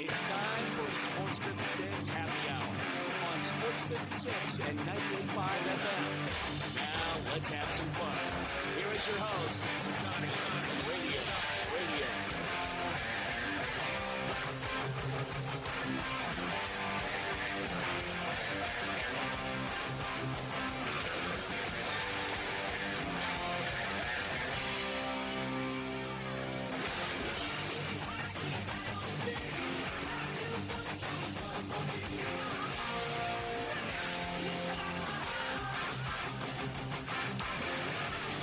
It's time for Sports 56 Happy Hour on Sports 56 and 98.5 FM. Now let's have some fun. Here is your host, Sonic Radio.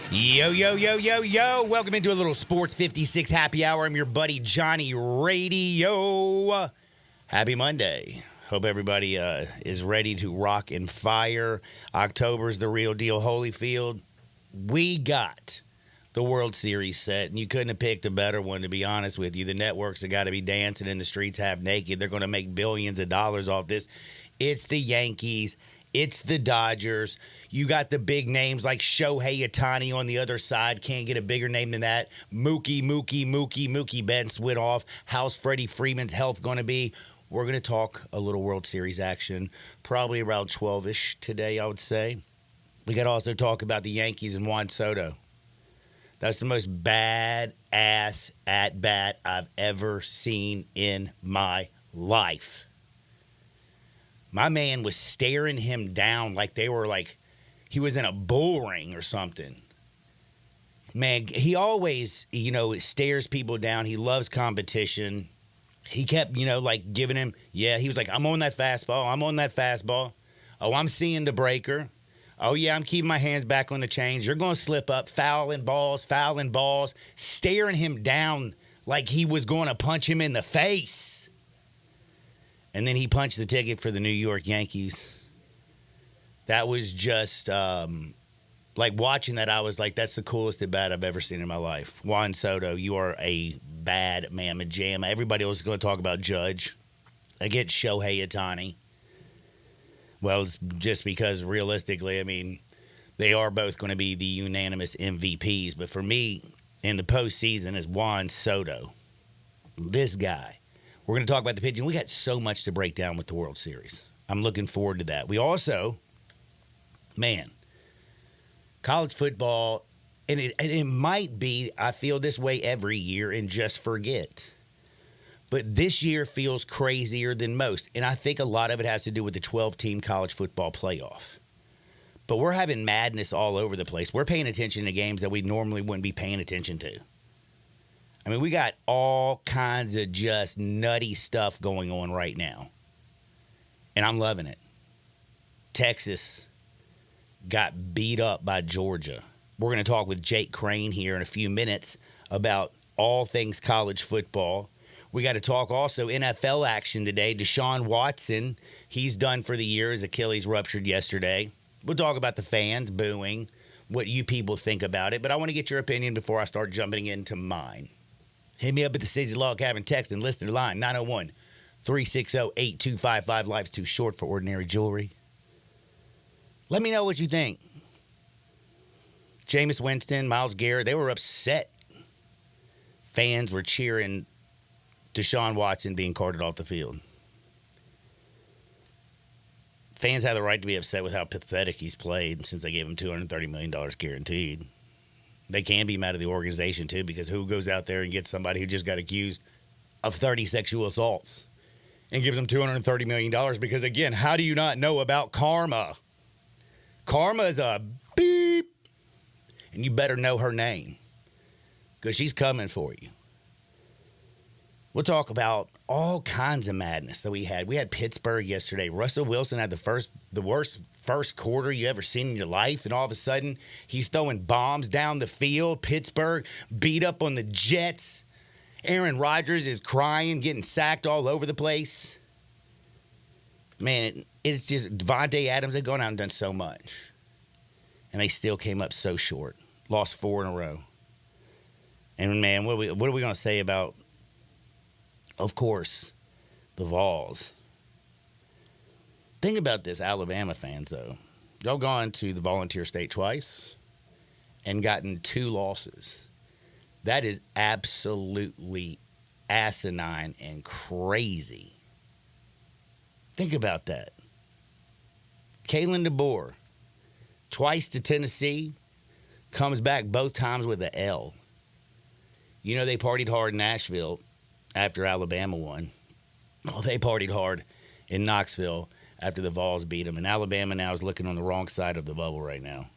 Yo, yo, yo, yo, yo. Welcome into a little Sports 56 Happy Hour. I'm your buddy Johnny Radio. Happy Monday. Hope everybody is ready to rock and fire. October's the real deal. Holyfield, we got the World Series set, and you couldn't have picked a better one, to be honest with you. The networks have got to be dancing in the streets half naked. They're going to make billions of dollars off this. It's the Yankees. It's the Dodgers. You got the big names like Shohei Ohtani on the other side. Can't get a bigger name than that. Mookie Betts went off. How's Freddie Freeman's health going to be? We're going to talk a little World Series action, probably around 12-ish today, I would say. We got to also talk about the Yankees and Juan Soto. That's the most bad-ass at-bat I've ever seen in my life. My man was staring him down like he was in a bull ring or something. Man, he always, stares people down. He loves competition. He kept, giving him, he was like, I'm on that fastball. Oh, I'm seeing the breaker. Oh, yeah, I'm keeping my hands back on the chains. You're going to slip up, fouling balls, staring him down like he was going to punch him in the face. And then he punched the ticket for the New York Yankees. That was just, watching that, I was like, that's the coolest at bat I've ever seen in my life. Juan Soto, you are a bad mamma jamma. Everybody was going to talk about Judge against Shohei Ohtani. Well, it's just because realistically, they are both going to be the unanimous MVPs. But for me, in the postseason, is Juan Soto. This guy. We're going to talk about the pitching. We got so much to break down with the World Series. I'm looking forward to that. We also, college football, and it might be, I feel this way every year and just forget. But this year feels crazier than most. And I think a lot of it has to do with the 12-team college football playoff. But we're having madness all over the place. We're paying attention to games that we normally wouldn't be paying attention to. We got all kinds of just nutty stuff going on right now. And I'm loving it. Texas got beat up by Georgia. We're going to talk with Jake Crane here in a few minutes about all things college football. We got to talk also NFL action today. Deshaun Watson, he's done for the year. His Achilles ruptured yesterday. We'll talk about the fans booing, what you people think about it. But I want to get your opinion before I start jumping into mine. Hit me up at the City Log Cabin text and listener line, 901-360-8255. Life's too short for ordinary jewelry. Let me know what you think. Jameis Winston, Myles Garrett, they were upset. Fans were cheering Deshaun Watson being carted off the field. Fans have the right to be upset with how pathetic he's played since they gave him $230 million guaranteed. They can be mad at the organization, too, because who goes out there and gets somebody who just got accused of 30 sexual assaults and gives them $230 million? Because, again, how do you not know about karma? Karma is a beep, and you better know her name because she's coming for you. We'll talk about all kinds of madness that we had. We had Pittsburgh yesterday. Russell Wilson had the worst first quarter you ever seen in your life, and all of a sudden he's throwing bombs down the field. Pittsburgh beat up on the Jets. Aaron Rodgers is crying, getting sacked all over the place. Man, it's just Devontae Adams. They've gone out and done so much, and they still came up so short. Lost 4 in a row. And, man, what are we going to say about, of course, the Vols? Think about this, Alabama fans, though. Y'all gone to the Volunteer State twice and gotten 2 losses. That is absolutely asinine and crazy. Think about that. Kalen DeBoer, twice to Tennessee, comes back both times with an L. You know they partied hard in Nashville after Alabama won. Well, they partied hard in Knoxville after the Vols beat them. And Alabama now is looking on the wrong side of the bubble right now.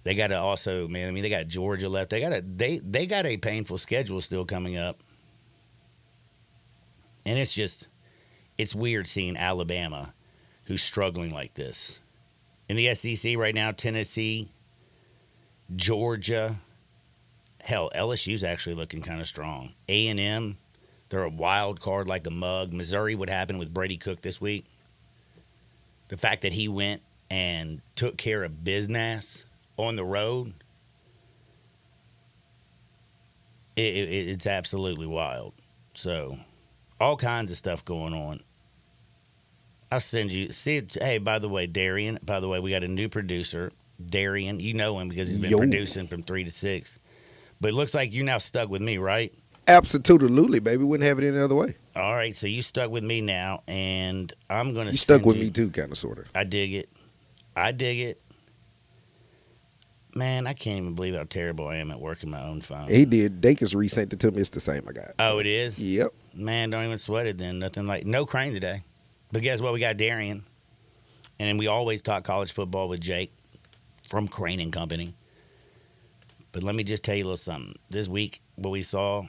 They got to also, man, I mean, they got Georgia left. They got a painful schedule still coming up. And it's weird seeing Alabama, who's struggling like this. In the SEC right now, Tennessee, Georgia, hell, LSU's actually looking kind of strong. A&M, they're a wild card like a mug. Missouri, what happened with Brady Cook this week? The fact that he went and took care of business on the road, it's absolutely wild. So, all kinds of stuff going on. I'll send you. See, hey, by the way, Darian. By the way, we got a new producer, Darian. You know him because he's been producing from 3 to 6. But it looks like you're now stuck with me, right? Absolutely, baby. Wouldn't have it any other way. All right, so you stuck with me now, and I'm gonna. You stuck with me too, kind of, sort of. I dig it. Man, I can't even believe how terrible I am at working my own phone. He did. Dakis resent it to me. It's the same I got. Oh, it is? Yep. Man, don't even sweat it then. Nothing like no Crane today. But guess what? We got Darian. And then we always talk college football with Jake from Crane and Company. But let me just tell you a little something. This week, what we saw,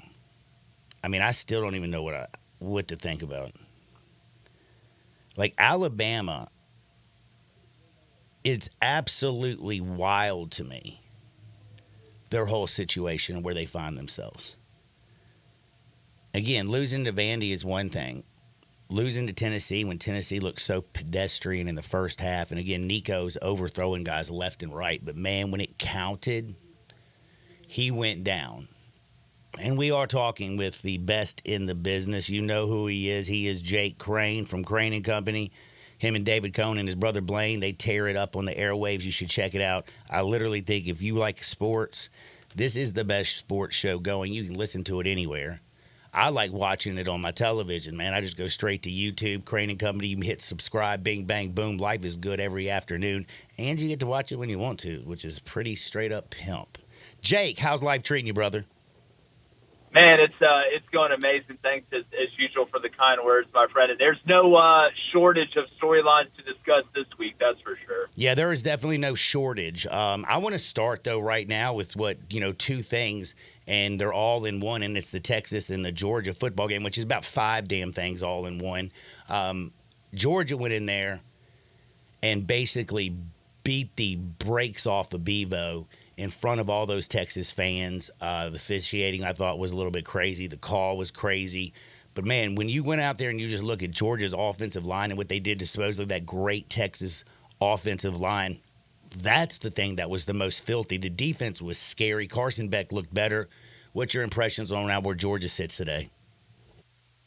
I mean, I still don't even know what to think about. Like Alabama, it's absolutely wild to me, their whole situation and where they find themselves. Again, losing to Vandy is one thing. Losing to Tennessee when Tennessee looked so pedestrian in the first half. And again, Nico's overthrowing guys left and right. But man, when it counted, he went down. And we are talking with the best in the business. You know who he is. He is Jake Crane from Crane and Company. Him and David Cohn and his brother Blaine, they tear it up on the airwaves. You should check it out. I literally think if you like sports, this is the best sports show going. You can listen to it anywhere. I like watching it on my television, man. I just go straight to YouTube, Crane and Company. You hit subscribe, bing, bang, boom. Life is good every afternoon. And you get to watch it when you want to, which is pretty straight up pimp. Jake, how's life treating you, brother? Man, it's going amazing. Thanks as usual for the kind words, my friend. And there's no shortage of storylines to discuss this week, that's for sure. Yeah, there is definitely no shortage. I want to start though right now with two things, and they're all in one, and it's the Texas and the Georgia football game, which is about 5 damn things all in one. Georgia went in there and basically beat the brakes off of Bevo in front of all those Texas fans. The officiating, I thought, was a little bit crazy. The call was crazy. But, man, when you went out there and you just look at Georgia's offensive line and what they did to supposedly that great Texas offensive line, that's the thing that was the most filthy. The defense was scary. Carson Beck looked better. What's your impressions on where Georgia sits today?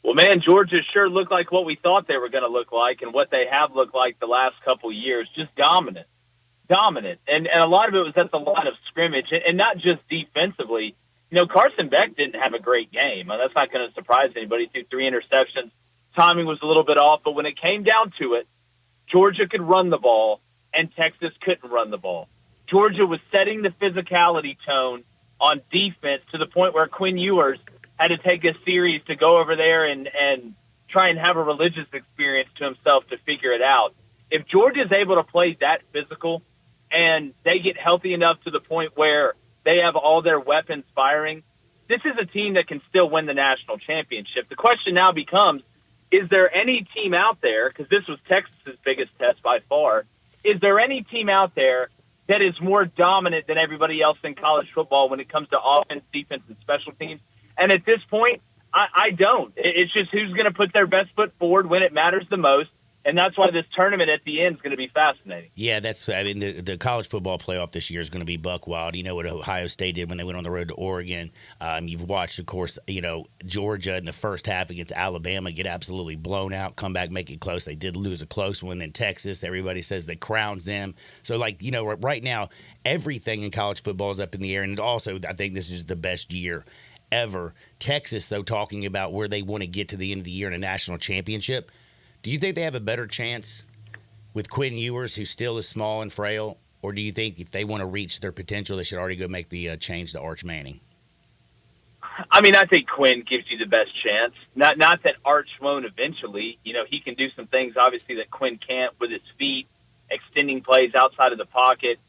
Well, man, Georgia sure looked like what we thought they were going to look like and what they have looked like the last couple years, just dominant. And a lot of it was at the line of scrimmage, and not just defensively. You know, Carson Beck didn't have a great game. That's not going to surprise anybody. He threw 3 interceptions. Timing was a little bit off, but when it came down to it, Georgia could run the ball, and Texas couldn't run the ball. Georgia was setting the physicality tone on defense to the point where Quinn Ewers had to take a series to go over there and try and have a religious experience to himself to figure it out. If Georgia's able to play that physical, and they get healthy enough to the point where they have all their weapons firing, this is a team that can still win the national championship. The question now becomes, is there any team out there, because this was Texas's biggest test by far, is there any team out there that is more dominant than everybody else in college football when it comes to offense, defense, and special teams? And at this point, I don't. It's just who's going to put their best foot forward when it matters the most. And that's why this tournament at the end is going to be fascinating. Yeah, the college football playoff this year is going to be buck wild. You know what Ohio State did when they went on the road to Oregon. You've watched, of course, Georgia in the first half against Alabama get absolutely blown out, come back, make it close. They did lose a close one. Then Texas, everybody says that crowns them. So, right now, everything in college football is up in the air. And also, I think this is the best year ever. Texas, though, talking about where they want to get to the end of the year in a national championship. Do you think they have a better chance with Quinn Ewers, who still is small and frail, or do you think if they want to reach their potential, they should already go make the change to Arch Manning? I mean, I think Quinn gives you the best chance. Not that Arch won't eventually. You know, he can do some things, obviously, that Quinn can't with his feet, extending plays outside of the pocket,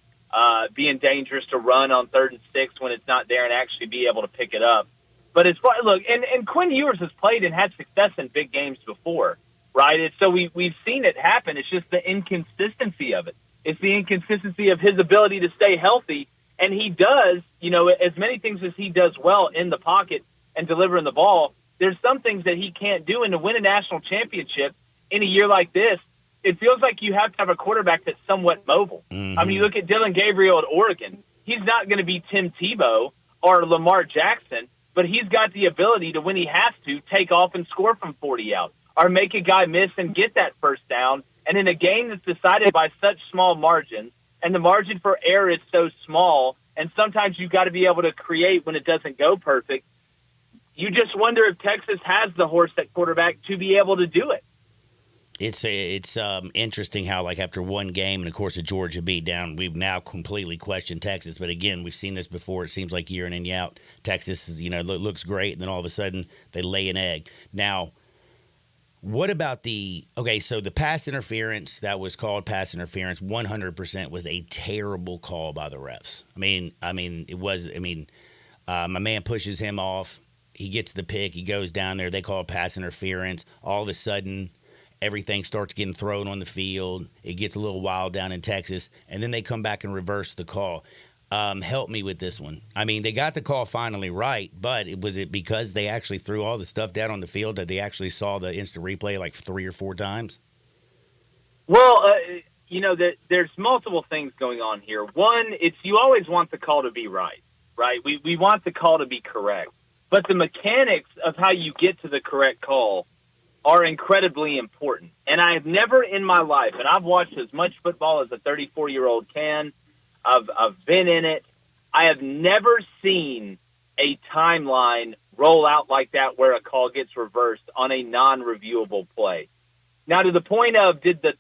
being dangerous to run on 3rd and 6 when it's not there and actually be able to pick it up. But as far, look, and Quinn Ewers has played and had success in big games before, right? So we've seen it happen. It's just the inconsistency of it. It's the inconsistency of his ability to stay healthy. And he does, you know, as many things as he does well in the pocket and delivering the ball, there's some things that he can't do. And to win a national championship in a year like this, it feels like you have to have a quarterback that's somewhat mobile. Mm-hmm. I mean, you look at Dylan Gabriel at Oregon. He's not going to be Tim Tebow or Lamar Jackson, but he's got the ability to, when he has to, take off and score from 40 out or make a guy miss and get that first down. And in a game that's decided by such small margins, and the margin for error is so small, and sometimes you've got to be able to create when it doesn't go perfect, you just wonder if Texas has the horse at quarterback to be able to do it. It's interesting how, like, after one game and, of course, a Georgia beat down, we've now completely questioned Texas. But, again, we've seen this before. It seems like year in and year out, Texas is, looks great, and then all of a sudden they lay an egg. Now, what about the pass interference that was called pass interference 100% was a terrible call by the refs. My man pushes him off. He gets the pick. He goes down there. They call it pass interference. All of a sudden, everything starts getting thrown on the field. It gets a little wild down in Texas, and then they come back and reverse the call. Help me with this one. I mean, they got the call finally right, but was it because they actually threw all the stuff down on the field that they actually saw the instant replay like 3 or 4 times? Well, there's multiple things going on here. One, it's you always want the call to be right? We want the call to be correct. But the mechanics of how you get to the correct call are incredibly important. And I have never in my life, and I've watched as much football as a 34-year-old can, I've been in it. I have never seen a timeline roll out like that where a call gets reversed on a non-reviewable play. Now, to the point of did the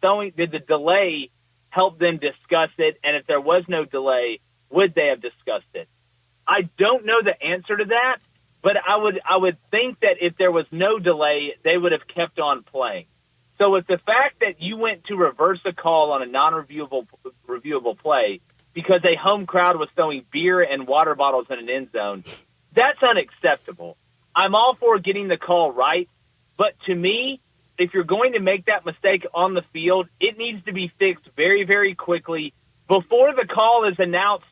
delay help them discuss it, and if there was no delay, would they have discussed it? I don't know the answer to that, but I would think that if there was no delay, they would have kept on playing. So with the fact that you went to reverse a call on a non-reviewable play because a home crowd was throwing beer and water bottles in an end zone, that's unacceptable. I'm all for getting the call right, but to me, if you're going to make that mistake on the field, it needs to be fixed very, very quickly before the call is announced,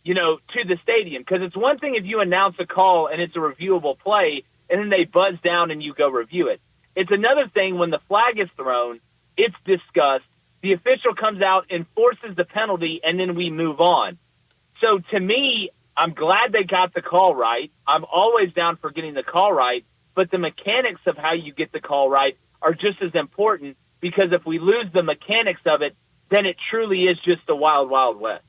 to the stadium. Because it's one thing if you announce a call and it's a reviewable play and then they buzz down and you go review it. It's another thing when the flag is thrown, it's discussed, the official comes out, enforces the penalty, and then we move on. So to me, I'm glad they got the call right. I'm always down for getting the call right, but the mechanics of how you get the call right are just as important, because if we lose the mechanics of it, then it truly is just the wild, wild west.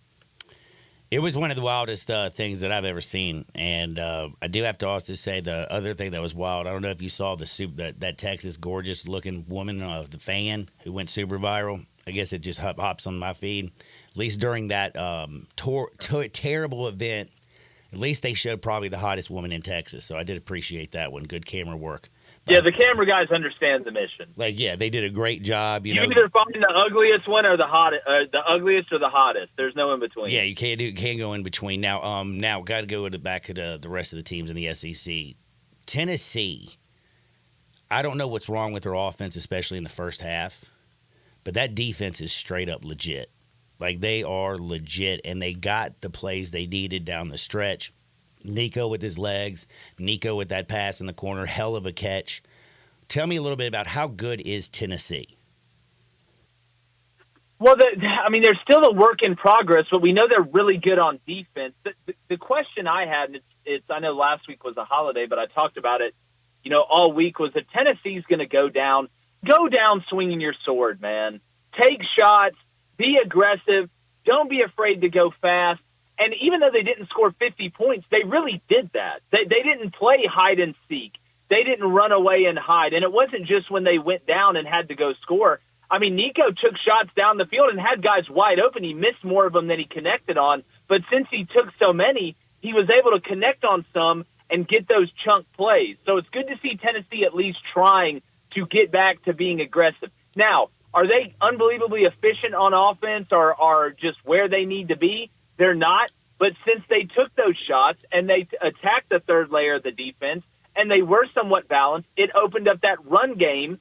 It was one of the wildest things that I've ever seen, and I do have to also say the other thing that was wild. I don't know if you saw that Texas gorgeous-looking woman, the fan, who went super viral. I guess it just hops on my feed. At least during that terrible event, at least they showed probably the hottest woman in Texas, so I did appreciate that one. Good camera work. Yeah, the camera guys understand the mission. They did a great job. You either find the ugliest one or the hottest, the ugliest or the hottest. There's no in between. Yeah, you can't go in between. Now, got to go back to the rest of the teams in the SEC. Tennessee, I don't know what's wrong with their offense, especially in the first half, but that defense is straight up legit. Like, they are legit, and they got the plays they needed down the stretch. Nico with his legs, Nico with that pass in the corner, hell of a catch. Tell me a little bit about how good is Tennessee? Well, they're still a work in progress, but we know they're really good on defense. The question I had, and it's I know last week was a holiday, but I talked about it, all week, was that Tennessee's going to go down swinging your sword, man. Take shots, be aggressive, don't be afraid to go fast. And even though they didn't score 50 points, they really did that. They didn't play hide and seek. They didn't run away and hide. And it wasn't just when they went down and had to go score. I mean, Nico took shots down the field and had guys wide open. He missed more of them than he connected on. But since he took so many, he was able to connect on some and get those chunk plays. So it's good to see Tennessee at least trying to get back to being aggressive. Now, are they unbelievably efficient on offense or are just where they need to be? They're not. But since they took those shots and they attacked the third layer of the defense and they were somewhat balanced, it opened up that run game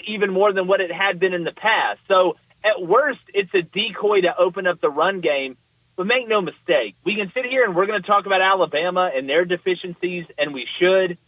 even more than what it had been in the past. So at worst, it's a decoy to open up the run game. But make no mistake, we can sit here and we're going to talk about Alabama and their deficiencies, and we should.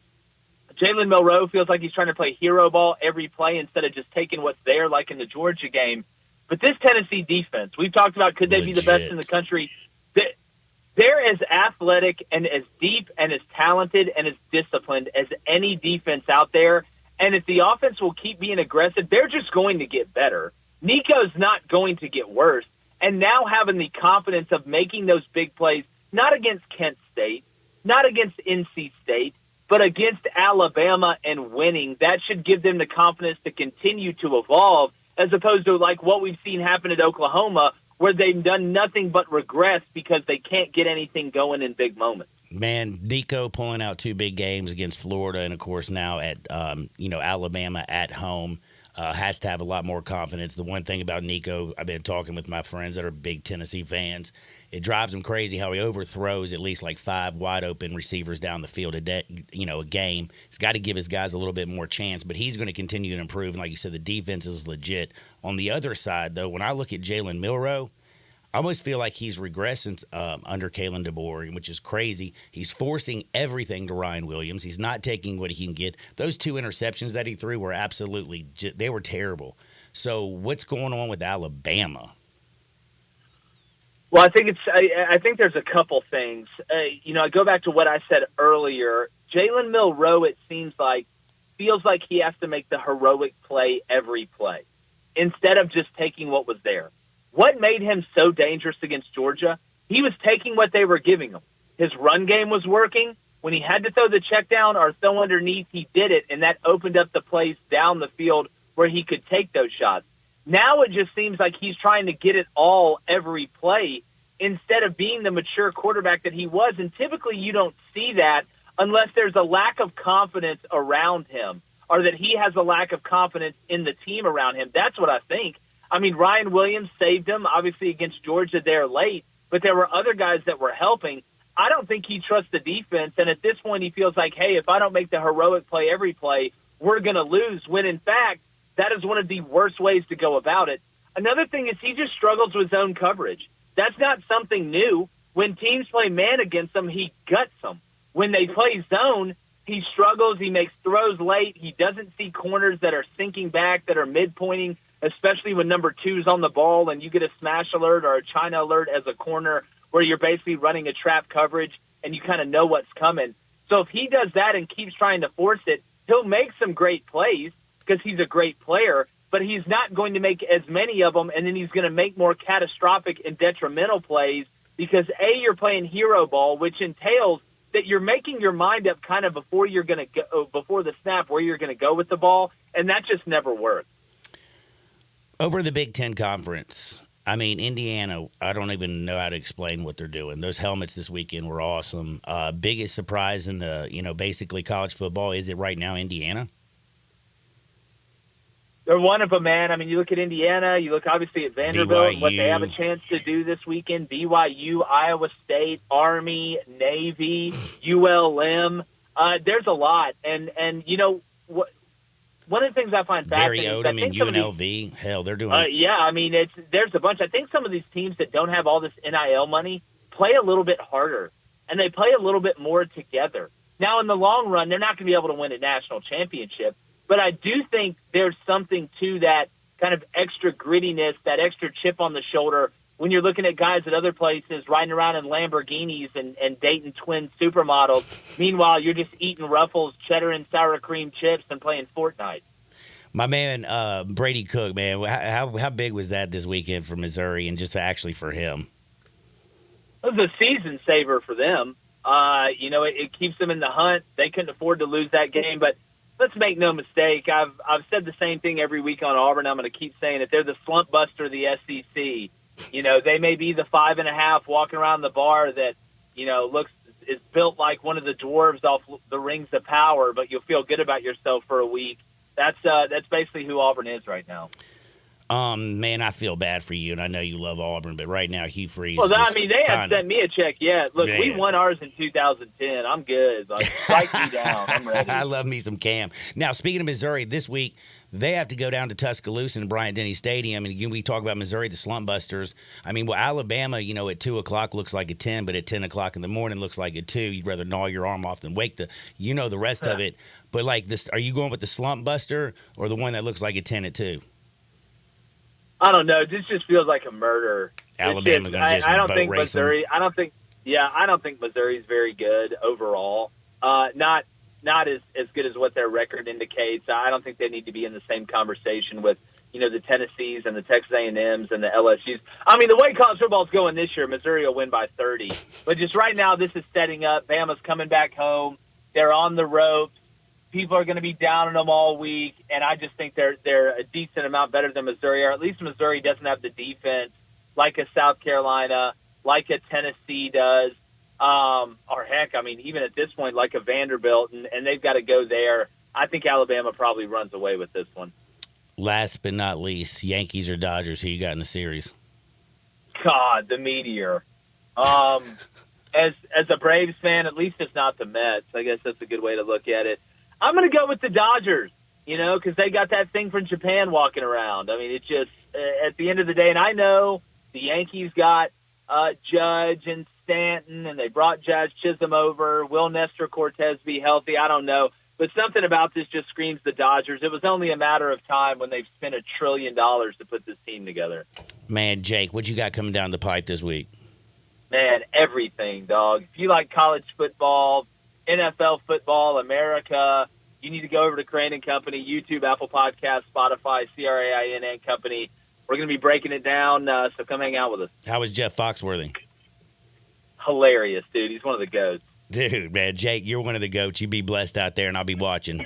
Jalen Milroe feels like he's trying to play hero ball every play instead of just taking what's there, like in the Georgia game. But this Tennessee defense, we've talked about, could they be the best in the country? They're as athletic and as deep and as talented and as disciplined as any defense out there. And if the offense will keep being aggressive, they're just going to get better. Nico's not going to get worse. And now having the confidence of making those big plays, not against Kent State, not against NC State, but against Alabama and winning, that should give them the confidence to continue to evolve, as opposed to like what we've seen happen at Oklahoma, where they've done nothing but regress because they can't get anything going in big moments. Man, Nico pulling out 2 big games against Florida and, of course, now at Alabama at home. Has to have a lot more confidence. The one thing about Nico, I've been talking with my friends that are big Tennessee fans, it drives them crazy how he overthrows at least like 5 wide-open receivers down the field a game. He's got to give his guys a little bit more chance, but he's going to continue to improve. And like you said, the defense is legit. On the other side, though, when I look at Jalen Milroe, I almost feel like he's regressing under Kalen DeBoer, which is crazy. He's forcing everything to Ryan Williams. He's not taking what he can get. Those 2 interceptions that he threw were absolutely they were terrible. So what's going on with Alabama? Well, I think there's a couple things. I go back to what I said earlier. Jalen Milroe, it feels like he has to make the heroic play every play instead of just taking what was there. What made him so dangerous against Georgia? He was taking what they were giving him. His run game was working. When he had to throw the check down or throw underneath, he did it, and that opened up the plays down the field where he could take those shots. Now it just seems like he's trying to get it all every play instead of being the mature quarterback that he was. And typically you don't see that unless there's a lack of confidence around him or that he has a lack of confidence in the team around him. That's what I think. I mean, Ryan Williams saved him, obviously, against Georgia there late, but there were other guys that were helping. I don't think he trusts the defense, and at this point he feels like, hey, if I don't make the heroic play every play, we're going to lose, when in fact that is one of the worst ways to go about it. Another thing is he just struggles with zone coverage. That's not something new. When teams play man against him, he guts them. When they play zone, he struggles, he makes throws late, he doesn't see corners that are sinking back, that are mid-pointing, especially when number 2's on the ball and you get a smash alert or a China alert as a corner where you're basically running a trap coverage and you kind of know what's coming. So if he does that and keeps trying to force it, he'll make some great plays because he's a great player, but he's not going to make as many of them, and then he's going to make more catastrophic and detrimental plays because, A, you're playing hero ball, which entails that you're making your mind up kind of before you're going to go, before the snap, where you're going to go with the ball, and that just never works. Over the Big Ten Conference, I mean, Indiana, I don't even know how to explain what they're doing. Those helmets this weekend were awesome. Biggest surprise in the, basically college football, is it right now Indiana? They're one of them, man. I mean, you look at Indiana, you look obviously at Vanderbilt, BYU. What they have a chance to do this weekend, BYU, Iowa State, Army, Navy, ULM. There's a lot. And what? One of the things I find fascinating Barry is I Odom think and UNLV, hell, they're doing yeah, I mean, there's a bunch. I think some of these teams that don't have all this NIL money play a little bit harder, and they play a little bit more together. Now, in the long run, they're not going to be able to win a national championship, but I do think there's something to that kind of extra grittiness, that extra chip on the shoulder when you're looking at guys at other places riding around in Lamborghinis and dating twin supermodels. Meanwhile, you're just eating Ruffles, cheddar and sour cream chips and playing Fortnite. My man, Brady Cook, man, how big was that this weekend for Missouri and just actually for him? was a season saver for them. It keeps them in the hunt. They couldn't afford to lose that game, but let's make no mistake. I've said the same thing every week on Auburn. I'm going to keep saying it. They're the slump buster of the SEC. They may be the 5.5 walking around the bar that, is built like one of the dwarves off the Rings of Power, but you'll feel good about yourself for a week. That's basically who Auburn is right now. Man, I feel bad for you, and I know you love Auburn, but right now Hugh Freeze. Well, they haven't sent me a check yet. Look, we won ours in 2010. I'm good. Like, strike me down. I'm ready. I love me some Cam. Now, speaking of Missouri, this week they have to go down to Tuscaloosa and Bryant-Denny Stadium, and again, we talk about Missouri, the slump busters. I mean, well, Alabama, at 2 o'clock looks like a 10, but at 10 o'clock in the morning looks like a 2. You'd rather gnaw your arm off than wake the rest of it. But like this, are you going with the slump buster or the one that looks like a 10 at 2? I don't know. This just feels like a murder. Alabama going to just I don't boat think race Missouri. them. I don't think Missouri's very good overall. Not as good as what their record indicates. I don't think they need to be in the same conversation with the Tennessees and the Texas A&Ms and the LSUs. I mean, the way college football's going this year, Missouri will win by 30. But just right now, this is setting up. Bama's coming back home. They're on the ropes. People are going to be down on them all week, and I just think they're a decent amount better than Missouri, or at least Missouri doesn't have the defense like a South Carolina, like a Tennessee does, or heck, I mean, even at this point, like a Vanderbilt, and they've got to go there. I think Alabama probably runs away with this one. Last but not least, Yankees or Dodgers, who you got in the series? God, the Meteor. As a Braves fan, at least it's not the Mets. I guess that's a good way to look at it. I'm going to go with the Dodgers, because they got that thing from Japan walking around. I mean, it's just at the end of the day, and I know the Yankees got Judge and Stanton, and they brought Judge Chisholm over. Will Nestor Cortez be healthy? I don't know. But something about this just screams the Dodgers. It was only a matter of time when they've spent $1 trillion to put this team together. Man, Jake, what you got coming down the pipe this week? Man, everything, dog. If you like college football, NFL football, America, you need to go over to Crane and Company, YouTube, Apple Podcasts, Spotify, CRAIN and Company. We're going to be breaking it down, so come hang out with us. How was Jeff Foxworthy? Hilarious, dude. He's one of the GOATs. Dude, man, Jake, you're one of the GOATs. You be blessed out there, and I'll be watching.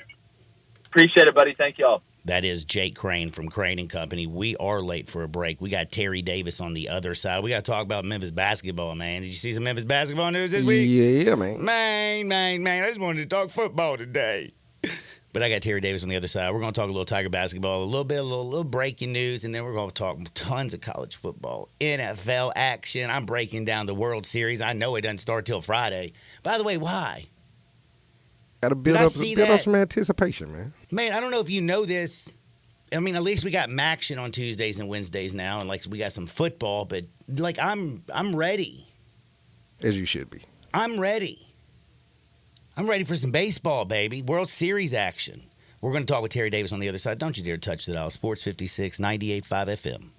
Appreciate it, buddy. Thank y'all. That is Jake Crane from Crane and Company. We are late for a break. We got Terry Davis on the other side. We got to talk about Memphis basketball, man. Did you see some Memphis basketball news this week? Yeah, man. Man. I just wanted to talk football today. But I got Terry Davis on the other side. We're going to talk a little Tiger basketball, a little breaking news, and then we're going to talk tons of college football, NFL action. I'm breaking down the World Series. I know it doesn't start till Friday. By the way, why? Got to build up some anticipation, man. Man, I don't know if you know this. I mean, at least we got Maction on Tuesdays and Wednesdays now, and like we got some football. But like, I'm ready. As you should be. I'm ready. I'm ready for some baseball, baby. World Series action. We're going to talk with Terry Davis on the other side. Don't you dare touch the dial. Sports 56, 98.5 FM.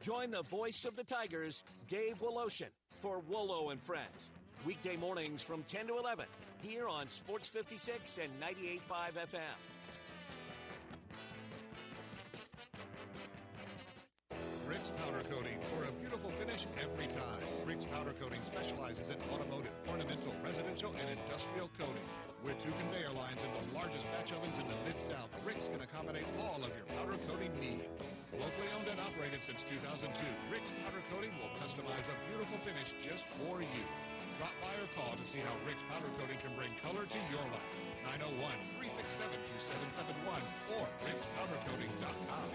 Join the voice of the Tigers, Dave Woloshin, for Wolo and Friends. Weekday mornings from 10 to 11 here on Sports 56 and 98.5 FM. Rick's Powder Coating for a beautiful finish every time. Rick's Powder Coating specializes in automotive, ornamental, residential, and industrial coating. With 2 conveyor lines and the largest batch ovens in the Mid-South, Rick's can accommodate all of your powder coating needs. Locally owned and operated since 2002, Rick's Powder Coating will customize a beautiful finish just for you. Drop by or call to see how Rick's Powder Coating can bring color to your life. 901-367-2771 or rickspowdercoating.com.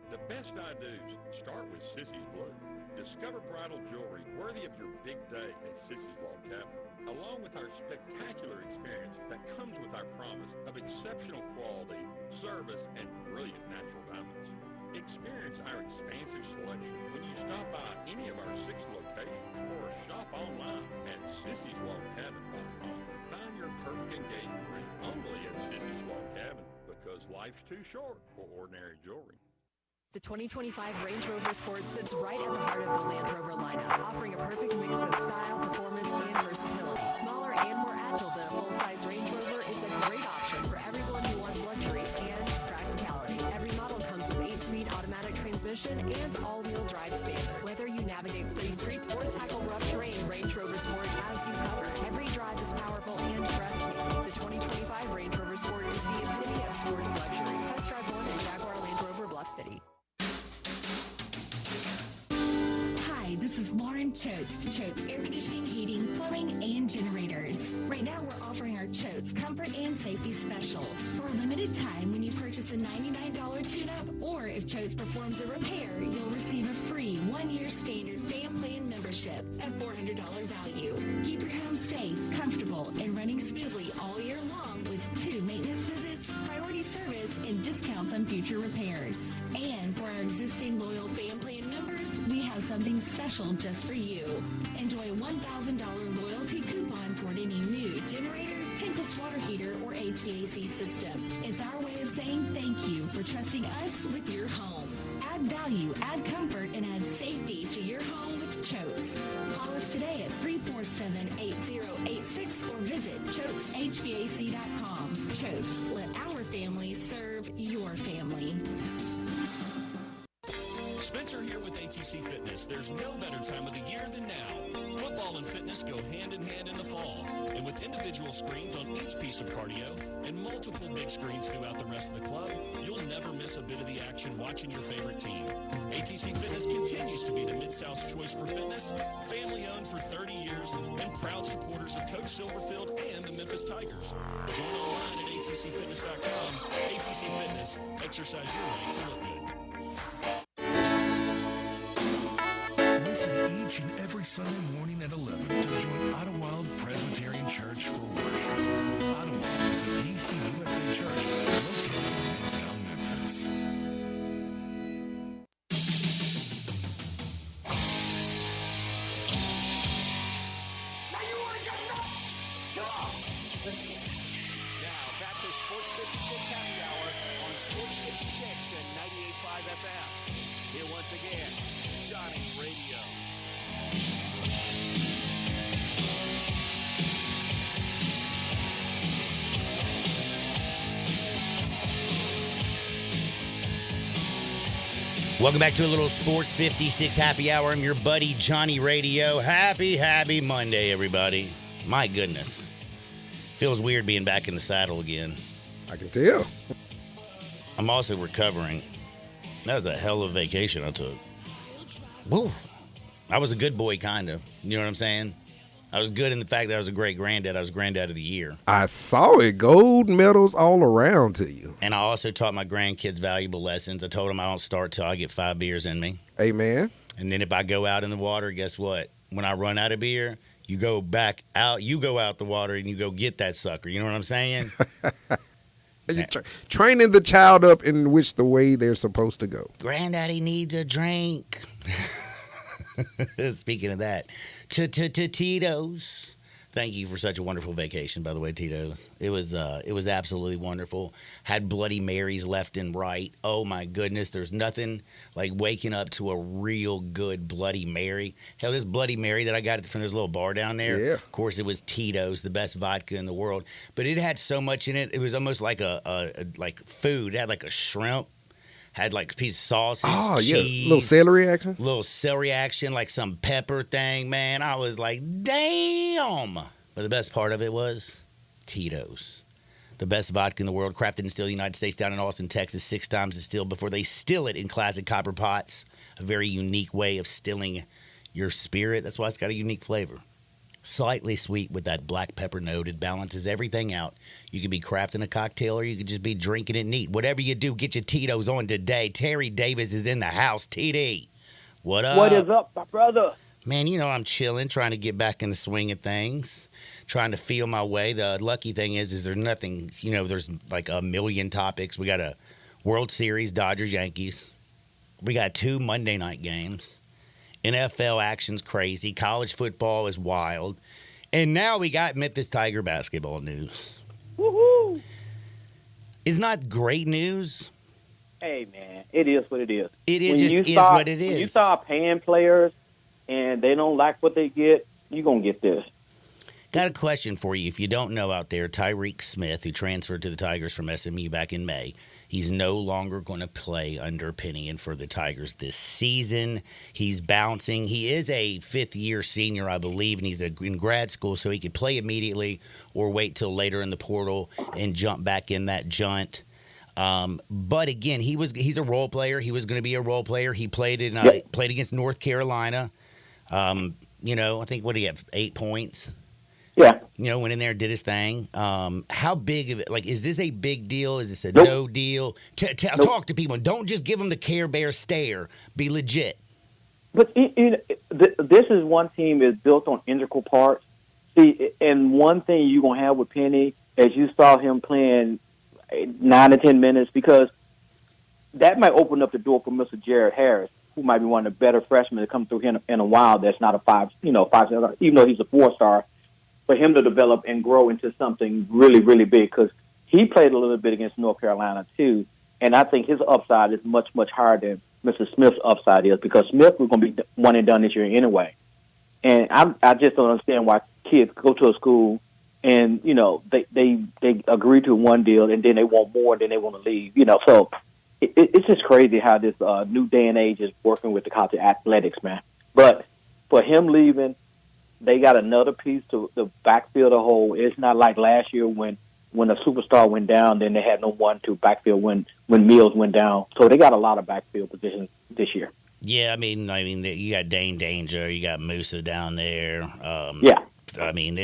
The best I-dos start with Sissy's Blue. Discover bridal jewelry worthy of your big day at Sissy's Log Cabin, along with our spectacular experience that comes with our promise of exceptional quality, service, and brilliant natural diamonds. Experience our expansive selection when you stop by any of our 6 locations or shop online at sissyslogcabin.com. Find your perfect engagement ring only at Sissy's Log Cabin, because life's too short for ordinary jewelry. The 2025 Range Rover Sport sits right at the heart of the Land Rover lineup, offering a perfect mix of style, performance, and versatility. Smaller and more agile than a full-size Range Rover, it's a great option for everyone who wants luxury and practicality. Every model comes with 8-speed automatic transmission and all-wheel drive standard. Choate. Choate's air conditioning, heating, plumbing, and generators. Right now, we're offering our Choate's Comfort and Safety Special. For a limited time, when you purchase a $99 tune-up, or if Choate's performs a repair, you'll receive a free 1-year standard fan plan membership at $400 value. Keep your home safe, comfortable, and running smoothly all year long with 2 maintenance visits, priority service, and discounts on future repairs. And for our existing loyal fan plan members, we have something special just for you. Enjoy a $1,000 loyalty coupon toward any new generator, tankless water heater, or HVAC system. It's our way of saying thank you for trusting us with your home. Add value, add comfort, and add safety to your home with Choates. Call us today at 347-8086 or visit ChoatesHVAC.com. Choates, let our family serve your family. Spencer here with ATC Fitness. There's no better time of the year than now. Football and fitness go hand in hand in the fall. And with individual screens on each piece of cardio and multiple big screens throughout the rest of the club, you'll never miss a bit of the action watching your favorite team. ATC Fitness continues to be the Mid-South's choice for fitness, family-owned for 30 years, and proud supporters of Coach Silverfield and the Memphis Tigers. Join online at atcfitness.com. ATC Fitness. Exercise your way to look good. Listen each and every Sunday morning at 11 to join Idlewild Presbyterian Church for worship. Idlewild is a PCUSA church located in Midtown Memphis. Now, back to Sports 56 Happy Hour on Sports 56 and 98.5 FM. Here once again, Johnny Radio. Welcome back to a little Sports 56 Happy Hour. I'm your buddy Johnny Radio. Happy Monday, everybody. My goodness. Feels weird being back in the saddle again. I can tell. I'm also recovering. That was a hell of a vacation I took. Woo. I was a good boy, kind of. You know what I'm saying? I was good in the fact that I was a great granddad. I was granddad of the year. I saw it. Gold medals all around to you. And I also taught my grandkids valuable lessons. I told them I don't start till I get 5 beers in me. Amen. And then if I go out in the water, guess what? When I run out of beer, you go back out. You go out the water and you go get that sucker. You know what I'm saying? You're training the child up in which the way they're supposed to go. Granddaddy needs a drink. Speaking of that, Tito's. Thank you for such a wonderful vacation, by the way, Tito's. It was absolutely wonderful. Had Bloody Marys left and right. Oh my goodness, there's nothing like waking up to a real good Bloody Mary. Hell, this Bloody Mary that I got from this little bar down there. Yeah. Of course, it was Tito's, the best vodka in the world. But it had so much in it. It was almost like a like food. It had like a shrimp. Had like a piece of sausage, cheese. Little celery action. Little celery action, like some pepper thing, man. I was like, damn. But the best part of it was Tito's. The best vodka in the world, crafted and distilled in the United States down in Austin, Texas, 6 times distilled before they still it in classic copper pots. A very unique way of stilling your spirit. That's why it's got a unique flavor. Slightly sweet with that black pepper note. It balances everything out. You could be crafting a cocktail or you could just be drinking it neat. Whatever you do, get your Tito's on today. Terry Davis is in the house. TD, what up? What is up, my brother? Man, you know I'm chilling, trying to get back in the swing of things, trying to feel my way. The lucky thing is there's nothing, there's like a million topics. We got a World Series, Dodgers, Yankees. We got 2 Monday night games. NFL action's crazy. College football is wild. And now we got Memphis Tiger basketball news. Woohoo! It's not great news. Hey, man, it is what it is. It is what it is. When you start paying players and they don't like what they get, you're going to get this. Got a question for you. If you don't know out there, Tyreek Smith, who transferred to the Tigers from SMU back in May, he's no longer going to play under Pinion for the Tigers this season. He's bouncing. He is a 5th-year senior, I believe, and he's in grad school, so he could play immediately or wait till later in the portal and jump back in that junt. But again, he's a role player. He was going to be a role player. He played against North Carolina. I think what do you have? 8 points. Yeah. Went in there, did his thing. How big of it? Like, is this a big deal? Is this a Nope. no deal? Nope. Talk to people and don't just give them the Care Bear stare. Be legit. But this is one team is built on integral parts. See, and one thing you're going to have with Penny, as you saw him playing 9 to 10 minutes, because that might open up the door for Mr. Jared Harris, who might be one of the better freshmen to come through here in a while. That's not a five-star, even though he's a 4-star, for him to develop and grow into something really, really big, because he played a little bit against North Carolina too, and I think his upside is much, much higher than Mr. Smith's upside is, because Smith was going to be one and done this year anyway. And I just don't understand why kids go to a school and, they agree to one deal and then they want more and then they want to leave, So it's just crazy how this new day and age is working with the college athletics, man. But for him leaving, they got another piece to the backfield a hole. It's not like last year when a superstar went down, then they had no one to backfield when Mills went down. So they got a lot of backfield positions this year. Yeah, I mean, you got Dane Danger, you got Musa down there. Yeah. I mean,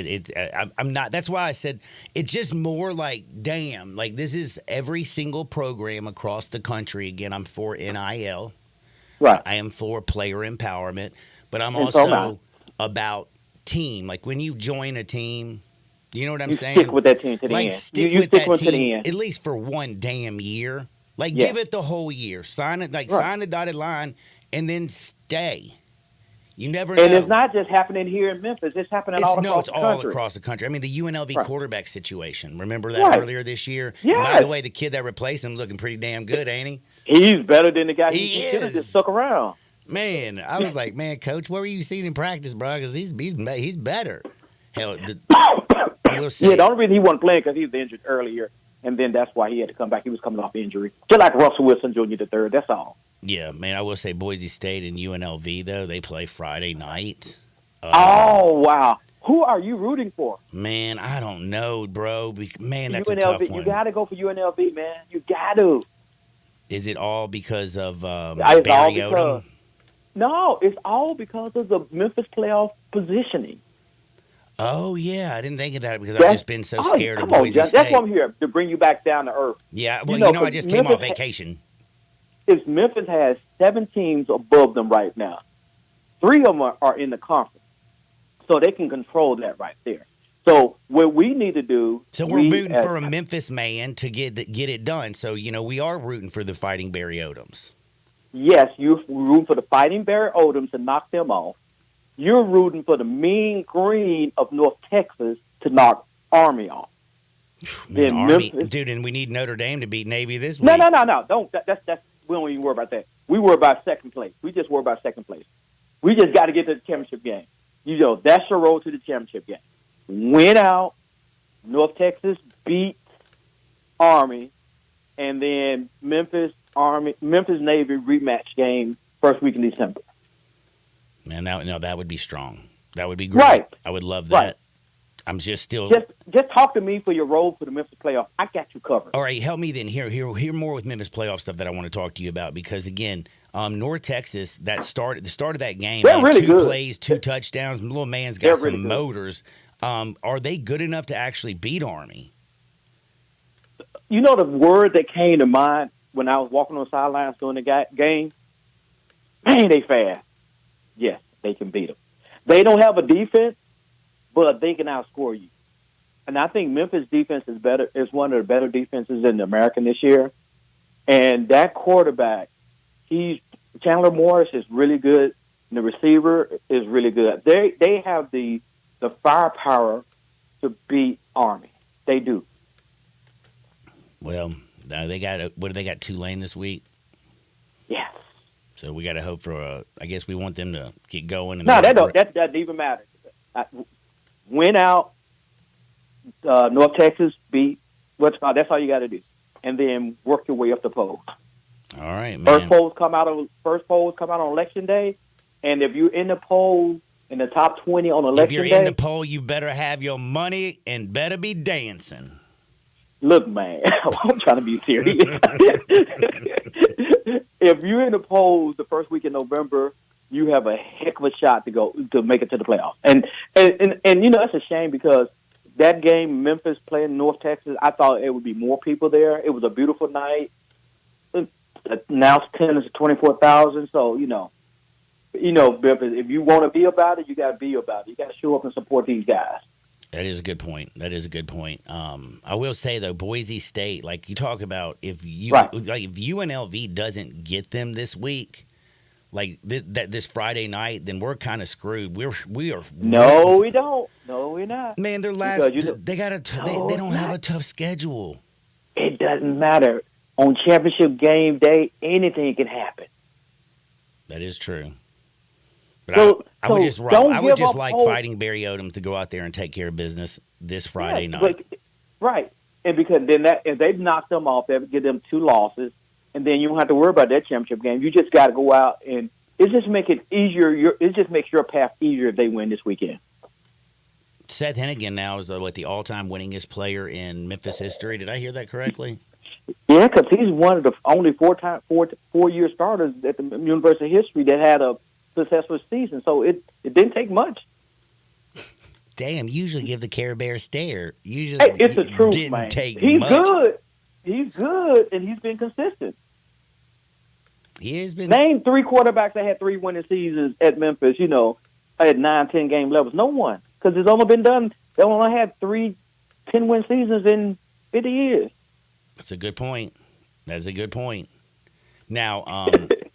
I'm not. That's why I said it's just more like, damn, like this is every single program across the country. Again, I'm for NIL. Right. I am for player empowerment, but I'm And so am also about team. Like when you join a team, you know what I'm You saying? stick with that team to the like end. stick You with stick that with it to the team end. at least for one damn year. Like Yeah. give it the whole year. Sign it. Like Right. sign the dotted line and then stay. You never know. And it's not just happening here in Memphis. It's happening all across it's the all country. across the country. I mean, the UNLV Right. quarterback situation. Remember that Right. earlier this year? Yes. And by the way, the kid that replaced him looking pretty damn good, ain't he? He's better than the guy He should have is. just stuck around. Man, I was like, man, coach, what were you seeing in practice, bro? Because he's better. Hell, I will say, Yeah, the only reason he wasn't playing because he was injured earlier, and then that's why he had to come back. He was coming off injury. Just like Russell Wilson Jr. III, that's all. yeah, man, I will say Boise State and UNLV though they play Friday night. Oh, wow. Who are you rooting for? Man, I don't know, bro. Man, that's a UNLV. tough one. You got to go for UNLV, man. You got to. Is it all because of It's all Barry because- Odom? No, it's all because of the Memphis playoff positioning. Oh yeah, I didn't think of that because I've That's- just been so Oh, scared of come on, Boise John. State. That's why I'm here, to bring you back down to earth. Yeah, well, You know, I just came off Memphis- vacation. If Memphis has 7 teams above them right now, 3 of them are in the conference, so they can control that right there. So what we need to do, So we're rooting for a Memphis man to get it done. So we are rooting for the Fighting Barry Odoms. Yes, you're rooting for the Fighting Barry Odoms to knock them off. You're rooting for the Mean Green of North Texas to knock Army off. Man, Then Army, Memphis- dude, and we need Notre Dame to beat Navy this week. No. Don't. That's we don't even worry about that. We worry about second place. We just worry about second place. We just got to get to the championship game. That's your road to the championship game. Win out. North Texas beat Army, and then Memphis Navy rematch game first week in December. Man, that would be strong. That would be great. Right. I would love that. Right. I'm just still. Just talk to me for your role for the Memphis playoff. I got you covered. All right, help me then. Hear more with Memphis playoff stuff that I want to talk to you about because again, North Texas the start of that game, They're really 2 good. plays, 2 touchdowns. Little man's got They're some really good. motors. Are they good enough to actually beat Army? You know the word that came to mind when I was walking on the sidelines during the game? Man, they fast. Yes, they can beat them. They don't have a defense, but they can outscore you. And I think Memphis defense is one of the better defenses in the American this year. And that quarterback, Chandler Morris is really good. And the receiver is really good. They have the firepower to beat Army. They do. Well, they got Tulane this week. Yes. So we got to hope for I guess we want them to get going. And No, that doesn't even matter. Win out. North Texas beat. That's all you got to do, and then work your way up the polls. All right, man. First polls come out on election day, and if you're in the poll in the top 20 on election If you're day, in the poll, you better have your money and better be dancing. look, man, I'm trying to be serious. If you're in the polls the first week in November, you have a heck of a shot to make it to the playoffs. And it's a shame because that game, Memphis playing North Texas, I thought it would be more people there. It was a beautiful night. Announced attendance of 24,000. So Memphis, if you want to be about it, you got to be about it. You got to show up and support these guys. That is a good point. I will say though, Boise State, like you talk about, if UNLV doesn't get them this week, like this Friday night, then we're kind of screwed. We are. No, we don't. No, we're not. Man, their last they don't have a tough schedule. It doesn't matter. On championship game day, anything can happen. That is true. But I would just like Fighting Barry Odom to go out there and take care of business this Friday night. Right. And because then if they've knocked them off, they give them 2 losses, and then you don't have to worry about that championship game. You just got to go out, and it just makes it easier. It just makes your path easier if they win this weekend. Seth Hennigan now is the all-time winningest player in Memphis history. Did I hear that correctly? Yeah, because he's one of the only 4-year starters at the University of History that had a successful season. So it didn't take much. Damn, usually give the Care Bear stare. Usually, it's the truth, man. He's much. Good. He's good, and he's been consistent. He has been. Name 3 quarterbacks that had 3 winning seasons at Memphis. Had 9, 10 game levels. No one, because it's only been done. They only had 3 10-win seasons in 50 years. That's a good point. That is a good point. Now,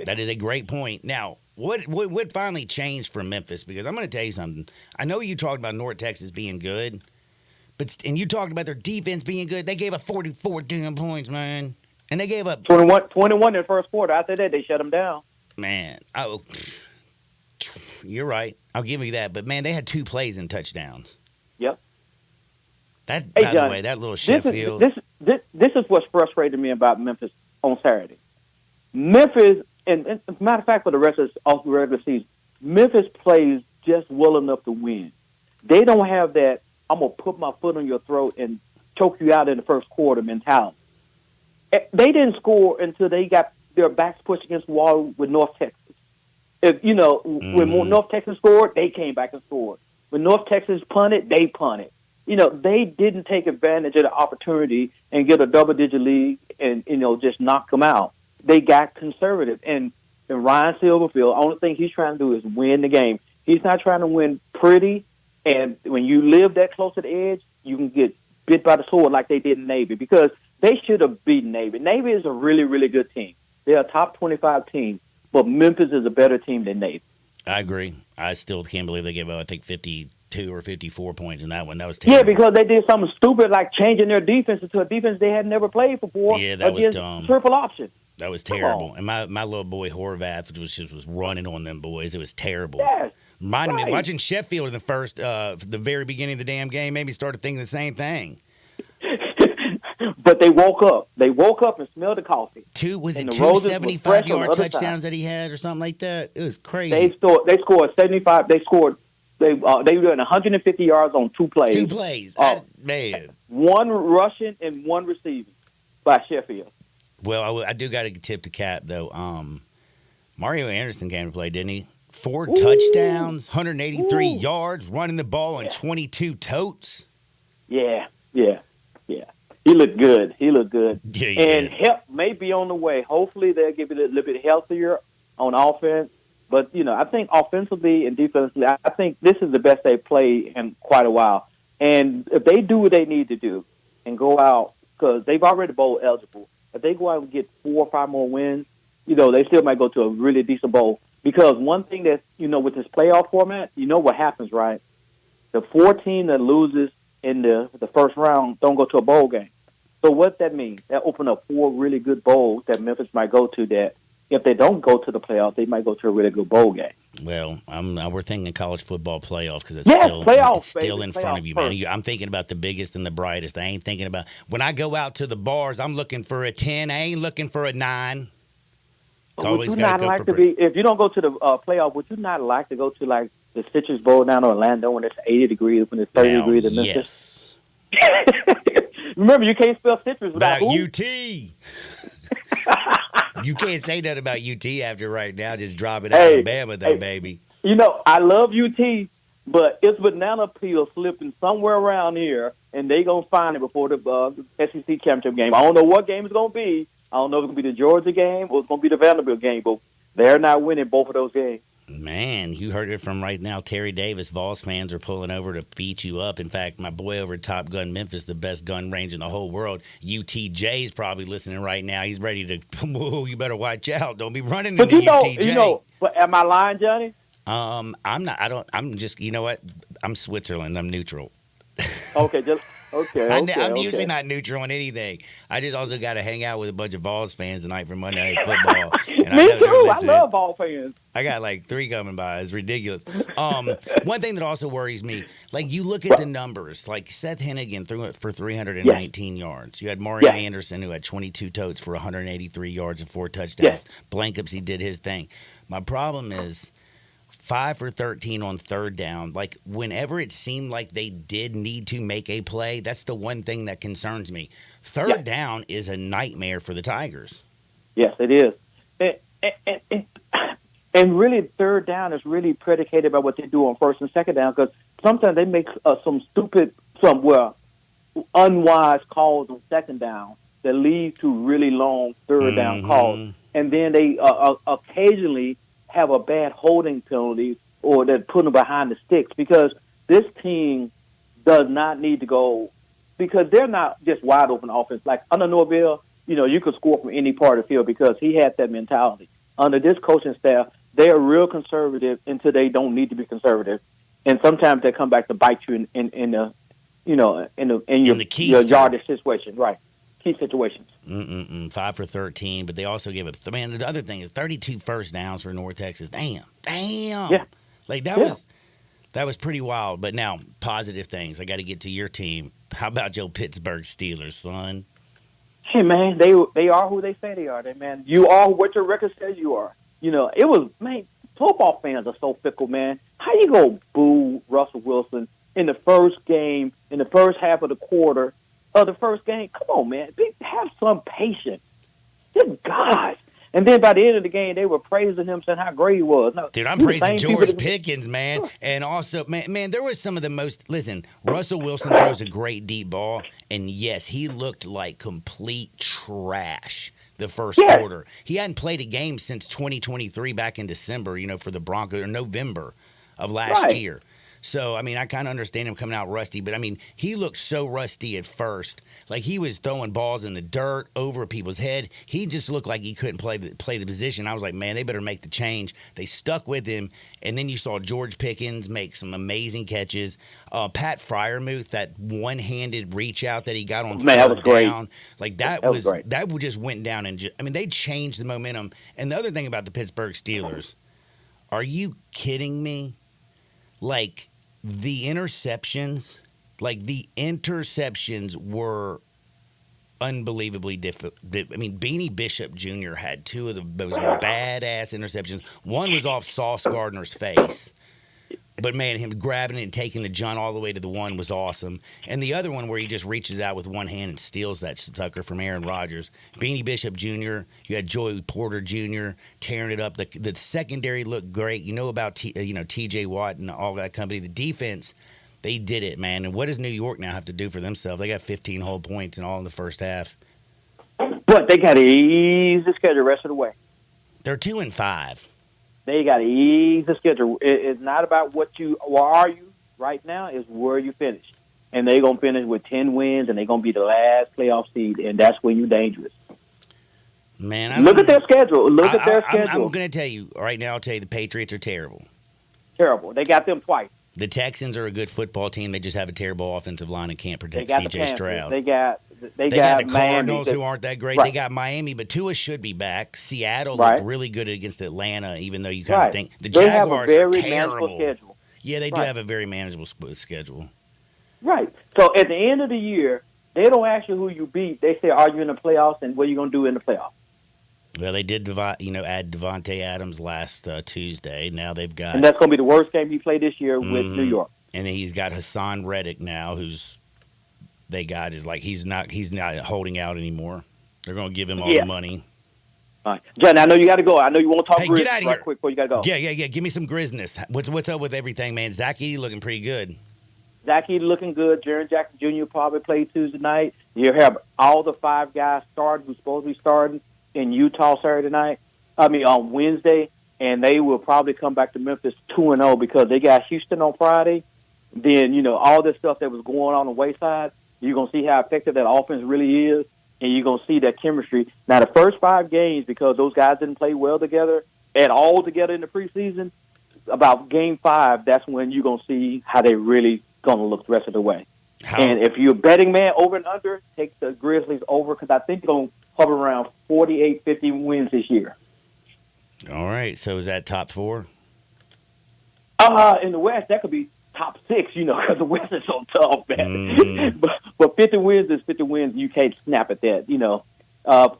that is a great point. Now, what finally changed for Memphis? Because I'm going to tell you something. I know you talked about North Texas being good, and you talked about their defense being good. They gave up 44 damn points, man. And they gave up 21 in the first quarter. After that, they shut them down. Man, you're right. I'll give you that. But, man, they had 2 plays and touchdowns. Yep. By John, the way, that little Sheffield. This is what's frustrated me about Memphis on Saturday. Memphis, and as a matter of fact, for the rest of the regular season, Memphis plays just well enough to win. They don't have that, I'm going to put my foot on your throat and choke you out in the first quarter mentality. They didn't score until they got their backs pushed against the wall with North Texas. When North Texas scored, they came back and scored. When North Texas punted, they punted. They didn't take advantage of the opportunity and get a double-digit lead and, just knock them out. They got conservative. And Ryan Silverfield, the only thing he's trying to do is win the game. He's not trying to win pretty. And when you live that close to the edge, you can get bit by the sword like they did in Navy, because they should have beaten Navy. Navy is a really, really good team. They're a top 25 team, but Memphis is a better team than Navy. I agree. I still can't believe they gave up, I think, 52 or 54 points in that one. That was terrible. Yeah, because they did something stupid like changing their defense into a defense they had never played before. Yeah, that was dumb. Triple option. That was terrible. And my little boy Horvath was running on them boys. It was terrible. Yes. Reminded me, watching Sheffield in the very beginning of the damn game made me start thinking the same thing. But they woke up. They woke up and smelled the coffee. Two 75-yard touchdowns that he had or something like that? It was crazy. They scored 75. They were doing 150 yards on 2 plays. 2 plays. Man. 1 rushing and 1 receiving by Sheffield. Well, I do got to tip the cap, though. Mario Anderson came to play, didn't he? 4 touchdowns, 183 yards, running the ball on 22 totes. Yeah. He looked good. Yeah, and help may be on the way. Hopefully they'll get a little bit healthier on offense. But, I think offensively and defensively, I think this is the best they've played in quite a while. And if they do what they need to do and go out, because they've already bowl eligible, if they go out and get 4 or 5 more wins, they still might go to a really decent bowl. Because one thing that, with this playoff format, what happens, right? The 4 team that loses in the first round don't go to a bowl game. So what that means, that open up 4 really good bowls that Memphis might go to that if they don't go to the playoffs, they might go to a really good bowl game. Well, we're thinking college football playoffs because it's still in front of you, man. I'm thinking about the biggest and the brightest. I ain't thinking about when I go out to the bars. I'm looking for a 10. I ain't looking for a 9. Always got to go for if you don't go to the playoff, would you not like to go to like the Citrus Bowl down in Orlando when it's 80 degrees, when it's 30 degrees in Memphis? Yes. Remember, you can't spell citrus without UT. You can't say nothing about UT after right now. Just dropping Hey, Alabama, though, hey. baby. You know, I love UT, but it's banana peel slipping somewhere around here, and they gonna find it before the SEC championship game. I don't know what game it's gonna be. I don't know if it's gonna be the Georgia game or it's gonna be the Vanderbilt game, but they're not winning both of those games. Man, you heard it from right now. Terry Davis, Vols fans are pulling over to beat you up. In fact, my boy over at Top Gun Memphis, the best gun range in the whole world, UTJ is probably listening right now. He's ready to, whoa, you better watch out. Don't be running But into UTJ. but am I lying, Johnny? I'm not. I'm just. You know what? I'm Switzerland. I'm neutral. Okay, I'm usually not neutral on anything. I just also got to hang out with a bunch of Vols fans tonight for Monday Night Football. And Me know they're too. I listening. love ball fans. I got like 3 coming by. It's ridiculous. One thing that also worries me, like you look at the numbers, like Seth Hennigan threw it for 319 yards. You had Mario Anderson who had 22 totes for 183 yards and 4 touchdowns. Blankupsy did his thing. My problem is 5 for 13 on third down. Like whenever it seemed like they did need to make a play, that's the one thing that concerns me. Third down is a nightmare for the Tigers. Yes, it is. And really, third down is really predicated by what they do on first and second down, because sometimes they make some unwise calls on second down that lead to really long third down calls. And then they occasionally have a bad holding penalty or they're putting them behind the sticks, because this team does not need to go, because they're not just wide open offense. Like under Norvell, you could score from any part of the field because he had that mentality. Under this coaching staff, they are real conservative until they don't need to be conservative, and sometimes they come back to bite you in your yardage situation, right? Key situations. 5 for 13, but they also give it. Man, the other thing is 32 first downs for North Texas. Damn. Yeah. Like that was pretty wild. But now positive things. I got to get to your team. How about your Pittsburgh Steelers, son? Hey man, they are who they say they are. Man, you are what your record says you are. It was, man, football fans are so fickle, man. How you go boo Russell Wilson in the first game, in the first half of the quarter of the first game? Come on, man. Have some patience. Good God. And then by the end of the game, they were praising him, saying how great he was. No, dude, I'm praising George Pickens, man. And also, man, there was some of the most – listen, Russell Wilson throws a great deep ball, and, yes, he looked like complete trash the first quarter. He hadn't played a game since 2023 back in December, for the Broncos, or November of last year. So, I mean, I kind of understand him coming out rusty, but, I mean, he looked so rusty at first. Like, he was throwing balls in the dirt over people's head. He just looked like he couldn't play the position. I was like, man, they better make the change. They stuck with him, and then you saw George Pickens make some amazing catches. Pat Freiermuth, that one-handed reach out that he got on third down. Like, that just went down. And they changed the momentum. And the other thing about the Pittsburgh Steelers, are you kidding me? Like, the interceptions were unbelievably difficult. I mean, Beanie Bishop Jr. had 2 of the most badass interceptions. One was off Sauce Gardner's face. But, man, him grabbing it and taking the John all the way to the one was awesome. And the other one where he just reaches out with one hand and steals that sucker from Aaron Rodgers. Beanie Bishop Jr., you had Joey Porter Jr. tearing it up. The secondary looked great. You know about T.J. Watt and all that company. The defense, they did it, man. And what does New York now have to do for themselves? They got 15 whole points and all in the first half. But they got to ease the schedule the rest of the way. They're 2-5. They got to ease the schedule. It's not about where are you right now, it's where you finish. And they're going to finish with 10 wins, and they're going to be the last playoff seed, and that's when you're dangerous. Man, look at their schedule. I'm going to tell you right now, the Patriots are terrible. Terrible. They got them twice. The Texans are a good football team. They just have a terrible offensive line and can't protect C.J. Stroud. They got the Cardinals, who aren't that great. Right. They got Miami, but Tua should be back. Seattle looked really good against Atlanta, even though you kind of think the Jaguars are terrible. Yeah, they do have a very manageable schedule. Right. So at the end of the year, they don't ask you who you beat. They say, "Are you in the playoffs?" and what are you going to do in the playoffs? Well, they did, add Devontae Adams last Tuesday. Now they've got, and that's going to be the worst game he played this year with New York. And then he's got Hassan Reddick now, who's they got is like he's not holding out anymore. They're going to give him all the money. All right. John, I know you got to go. I know you want to talk Hey, Grizz get out of right here. quick before you got to go. Yeah. Give me some Grizness. What's up with everything, man? Zach Edey looking pretty good. Zach Edey looking good. Jaren Jackson Jr. probably played Tuesday night. You have all the 5 guys starting who's supposed to be starting in Utah on Wednesday, and they will probably come back to Memphis 2-0 because they got Houston on Friday. Then, all this stuff that was going on the wayside, you're going to see how effective that offense really is, and you're going to see that chemistry. Now, the first 5 games, because those guys didn't play well together at all together in the preseason, about game 5, that's when you're going to see how they really going to look the rest of the way. And if you're a betting man over and under, take the Grizzlies over because I think they're going to hover around 48, 50 wins this year. All right. So is that top 4? In the West, that could be top 6, because the West is so tough, man. But 50 wins is 50 wins. You can't snap at that,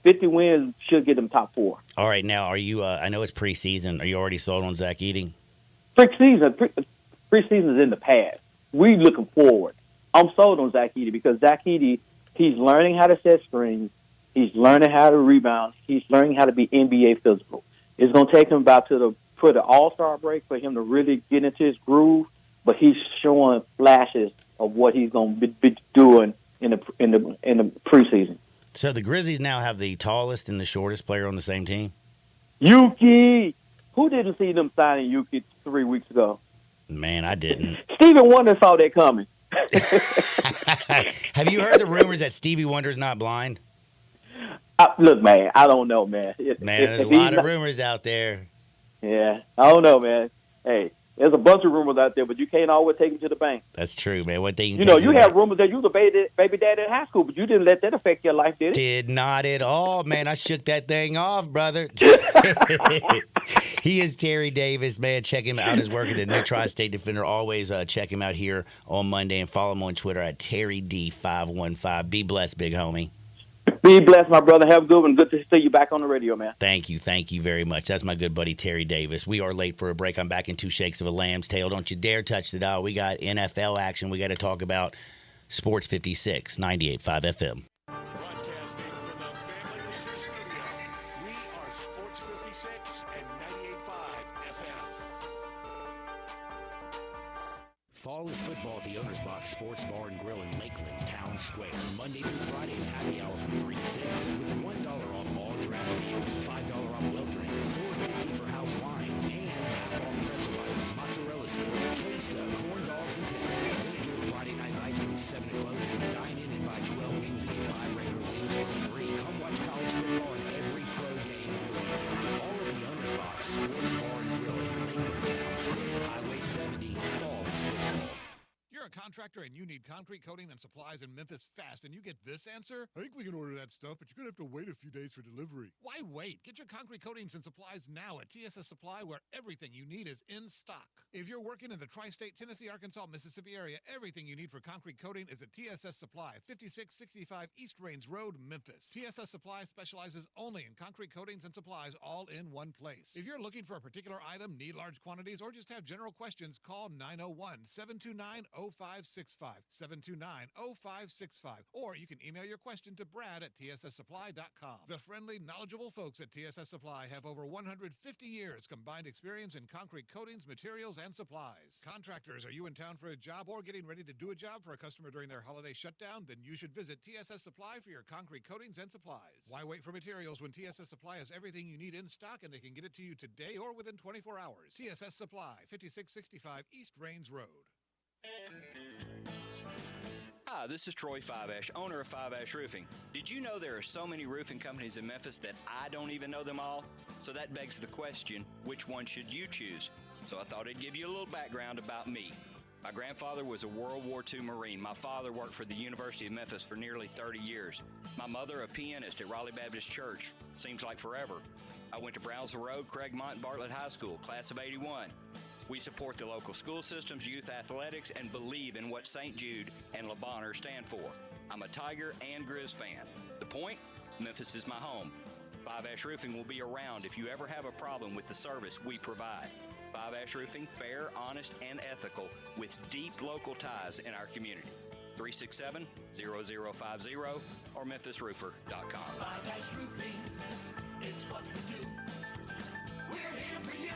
50 wins should get them top 4. All right. Now, are you? I know it's preseason. Are you already sold on Zach Edey? Preseason is in the past. We looking forward. I'm sold on Zach Edey because Zach Edey, he's learning how to set screens. He's learning how to rebound. He's learning how to be NBA physical. It's going to take him about for the All-Star break for him to really get into his groove, but he's showing flashes of what he's going to be doing in the preseason. So the Grizzlies now have the tallest and the shortest player on the same team? Yuki! Who didn't see them signing Yuki 3 weeks ago? Man, I didn't. Stephen Wonder saw that coming. Have you heard the rumors that Stevie Wonder's not blind? Look, man, I don't know, man. There's a lot of rumors out there. Yeah, I don't know, man. Hey, there's a bunch of rumors out there, but you can't always take them to the bank. That's true, man. What they you have rumors that you was a baby dad in high school, but you didn't let that affect your life, did it? Did not at all, man. I shook that thing off, brother. He is Terry Davis, man. Check him out. His work at the New Tri-State Defender. Always check him out here on Monday and follow him on Twitter at TerryD515. Be blessed, big homie. Be blessed, my brother. Have a good one. Good to see you back on the radio, man. Thank you very much. That's my good buddy Terry Davis. We are late for a break. I'm back in 2 shakes of a lamb's tail. Don't you dare touch the dial. We got NFL action. We got to talk about Sports 56, 98.5 FM. Broadcasting from the Family Leisure Studio, we are Sports 56 and 98.5 FM. Fall is football at the Owner's Box Sports Bar and Grill in Lakeland, Town Square. Monday through Friday is happy hour from 3 to 6 with $1 off all draft meals, $5 off well drinks, $4.50 for house wine, and half off pretzel bites, mozzarella sticks, queso, corn dogs, and pickles. Then enjoy Friday night lights from 7 to closing. Dine in and buy 12 wings and get 5 regular wings for free. Come watch college football and every pro game on the weekends. All at the Owner's Box Sports Bar and Grill in Lakeland, Town Square. Highway 70, fall is football. You're a contractor and you need concrete coating and supplies in Memphis fast, and you get this answer? I think we can order that stuff, but you're going to have to wait a few days for delivery. Why wait? Get your concrete coatings and supplies now at TSS Supply, where everything you need is in stock. If you're working in the tri-state, Tennessee, Arkansas, Mississippi area, everything you need for concrete coating is at TSS Supply, 5665 East Rains Road, Memphis. TSS Supply specializes only in concrete coatings and supplies all in one place. If you're looking for a particular item, need large quantities, or just have general questions, call 901-729-0565, 729-0565, or you can email your question to Brad at tsssupply.com. The friendly, knowledgeable folks at TSS Supply have over 150 years combined experience in concrete coatings, materials, and supplies. Contractors, are you in town for a job or getting ready to do a job for a customer during their holiday shutdown? Then you should visit TSS Supply for your concrete coatings and supplies. Why wait for materials when TSS Supply has everything you need in stock and they can get it to you today or within 24 hours? TSS Supply, 5665 East Rains Road. Hi, this is Troy Five-Ash, owner of Five-Ash Roofing. Did you know there are so many roofing companies in Memphis that I don't even know them all? So that begs the question, which one should you choose? So I thought I'd give you a little background about me. My grandfather was a World War II Marine. My father worked for the University of Memphis for nearly 30 years. My mother, a pianist at Raleigh Baptist Church. Seems like forever. I went to Brownsville Road, Craigmont, and Bartlett High School, class of 81. We support the local school systems, youth athletics, and believe in what St. Jude and Le Bonheur stand for. I'm a Tiger and Grizz fan. The point? Memphis is my home. Five-Ash Roofing will be around if you ever have a problem with the service we provide. Five-Ash Roofing, fair, honest, and ethical, with deep local ties in our community. 367-0050 or memphisroofer.com. Five-Ash Roofing. It's what we do. We're here for you.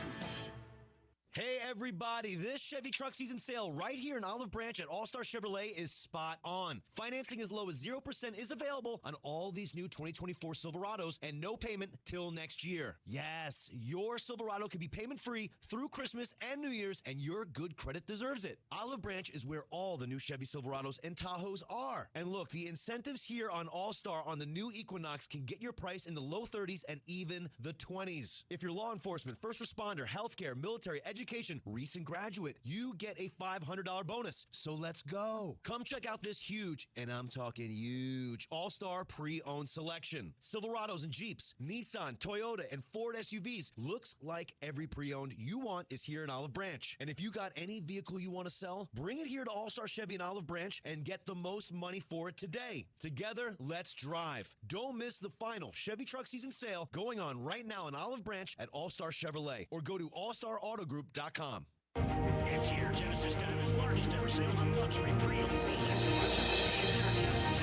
Hey everybody, this Chevy truck season sale right here in Olive Branch at All-Star Chevrolet is spot on. Financing as low as 0% is available on all these new 2024 Silverados and no payment till next year. Yes, your Silverado can be payment-free through Christmas and New Year's, and your good credit deserves it. Olive Branch is where all the new Chevy Silverados and Tahoes are. And look, the incentives here on All-Star on the new Equinox can get your price in the low 30s and even the 20s. If you're law enforcement, first responder, healthcare, military, education, recent graduate, you get a $500 bonus. So let's go. Come check out this huge, and I'm talking huge, All-Star pre-owned selection. Silverados and Jeeps, Nissan, Toyota, and Ford SUVs. Looks like every pre-owned you want is here in Olive Branch. And if you got any vehicle you want to sell, bring it here to All-Star Chevy in Olive Branch and get the most money for it today. Together, let's drive. Don't miss the final Chevy truck season sale going on right now in Olive Branch at All-Star Chevrolet, or go to allstarautogroup.com. It's here, Genesis Diamond's largest ever sale on luxury pre-owned Rolex watches.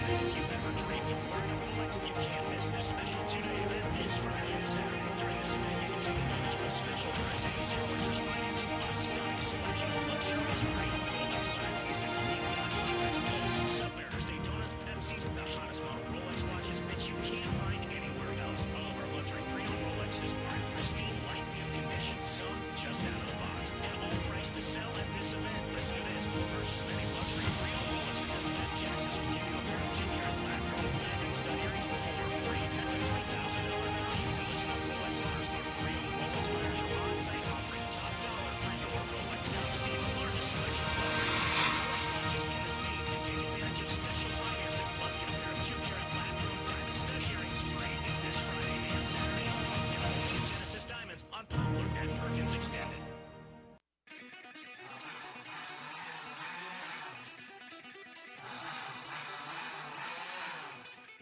If you've ever dreamed of wearing a Rolex, you can't miss this special two-day event this Friday and Saturday. During this event, you can take advantage of special pricing and zero interest financing on a stunning selection of luxurious pre-owned Rolex timepieces. We've got Rolex Golds, Submariners, Daytonas, Pepsis, the hottest model Rolex watches that you can't find anywhere else. All of our luxury pre-owned Rolexes are in pristine, like new condition, some just out of the box, and all priced to sell at this event. Listen to this: with the purchase of any luxury pre-owned Rolex at this event, Genesis will give you a pair of 2-carat black gold diamond stud earrings for free. That's a $3,000 value. Listen up, Rolex owners. Our pre-owned Rolex buyers are on site offering top dollar for your Rolex. Come see the largest selection of luxury Rolex watches in the state and take advantage of special financing. Plus, get a pair of 2-carat black gold diamond stud earrings free. It's this Friday and Saturday only at all Genesis Diamonds on Poplar and Perkins Extended.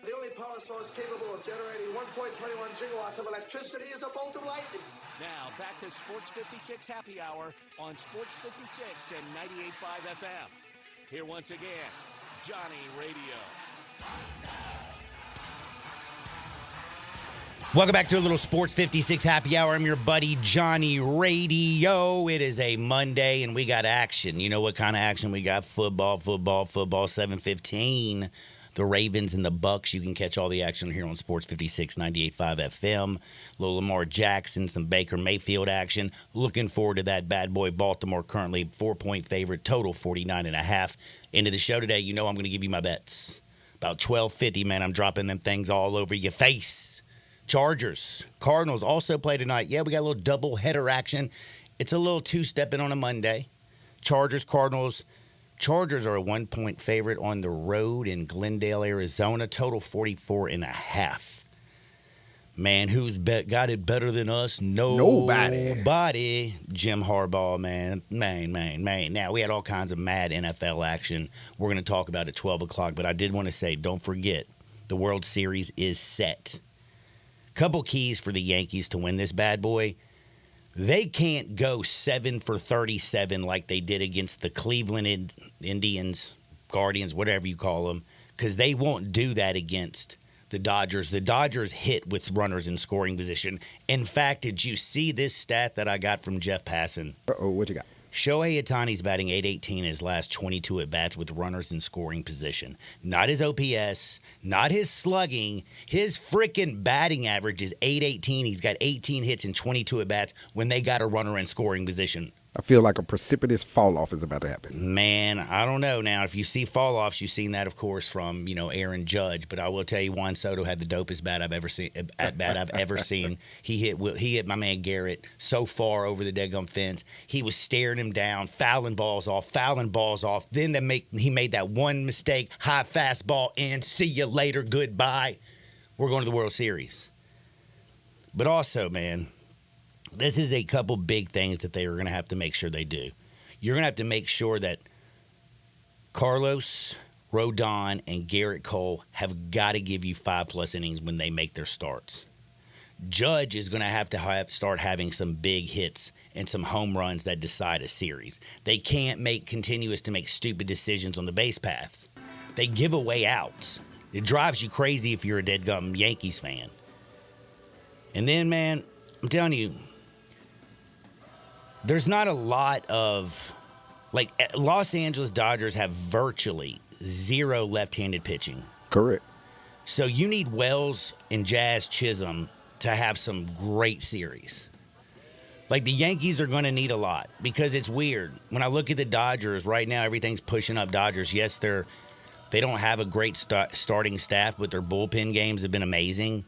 The only power source capable of generating 1.21 gigawatts of electricity is a bolt of lightning. Now, back to Sports 56 Happy Hour on Sports 56 and 98.5 FM. Here once again, Johnny Radio. Welcome back to a little Sports 56 Happy Hour. I'm your buddy Johnny Radio. It is a Monday, and we got action. You know what kind of action we got? Football, 7:15. The Ravens and the Bucks. You can catch all the action here on Sports 56, 98.5 FM. Little Lamar Jackson, some Baker Mayfield action. Looking forward to that bad boy Baltimore, currently 4-point favorite, total 49.5. Into the show today, you know I'm going to give you my bets. About 12:50, man, I'm dropping them things all over your face. Chargers, Cardinals also play tonight. Yeah, we got a little double-header action. It's a little two-stepping on a Monday. Chargers, Cardinals. Chargers are a 1-point favorite on the road in Glendale, Arizona. Total 44.5. Man, who's got it better than us? Nobody. Jim Harbaugh, man. Man. Now, we had all kinds of mad NFL action. We're going to talk about it at 12 o'clock, but I did want to say, don't forget, the World Series is set. Couple keys for the Yankees to win this bad boy. They can't go 7 for 37 like they did against the Cleveland Indians, Guardians, whatever you call them, because they won't do that against the Dodgers. The Dodgers hit with runners in scoring position. In fact, did you see this stat that I got from Jeff Passan? Uh-oh, what you got? Shohei Ohtani's batting .818 in his last 22 at-bats with runners in scoring position. Not his OPS, not his slugging. His freaking batting average is .818. He's got 18 hits and 22 at-bats when they got a runner in scoring position. I feel like a precipitous fall-off is about to happen. Man, I don't know. Now, if you see fall-offs, you've seen that, of course, from, Aaron Judge. But I will tell you, Juan Soto had the dopest bat I've ever seen. He hit my man Garrett so far over the daggum fence. He was staring him down, fouling balls off. Then he made that one mistake, high fastball, and see you later, goodbye. We're going to the World Series. But also, man, this is a couple big things that they are going to have to make sure they do. You're going to have to make sure that Carlos Rodon and Garrett Cole have got to give you 5+ innings when they make their starts. Judge is going to have start having some big hits and some home runs that decide a series. They can't make stupid decisions on the base paths. They give away outs. It drives you crazy if you're a deadgum Yankees fan. And then, man, I'm telling you, there's not a lot of, like, Los Angeles Dodgers have virtually zero left-handed pitching. Correct. So you need Wells and Jazz Chisholm to have some great series. Like, the Yankees are going to need a lot because it's weird. When I look at the Dodgers right now, everything's pushing up Dodgers. Yes, they don't have a great starting staff, but their bullpen games have been amazing.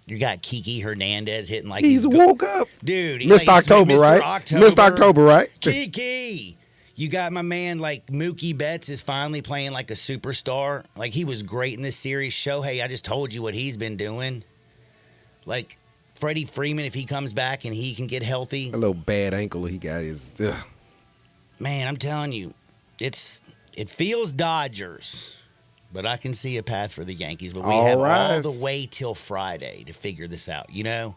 You got Kiki Hernandez hitting like he's woke up. Dude. Missed October, right? Missed October, right? Kiki. You got my man, like, Mookie Betts is finally playing like a superstar. Like, he was great in this series. Shohei, I just told you what he's been doing. Like, Freddie Freeman, if he comes back and he can get healthy. A little bad ankle he got is. Ugh. Man, I'm telling you, it feels Dodgers. But I can see a path for the Yankees. But we have all the way till Friday to figure this out, you know?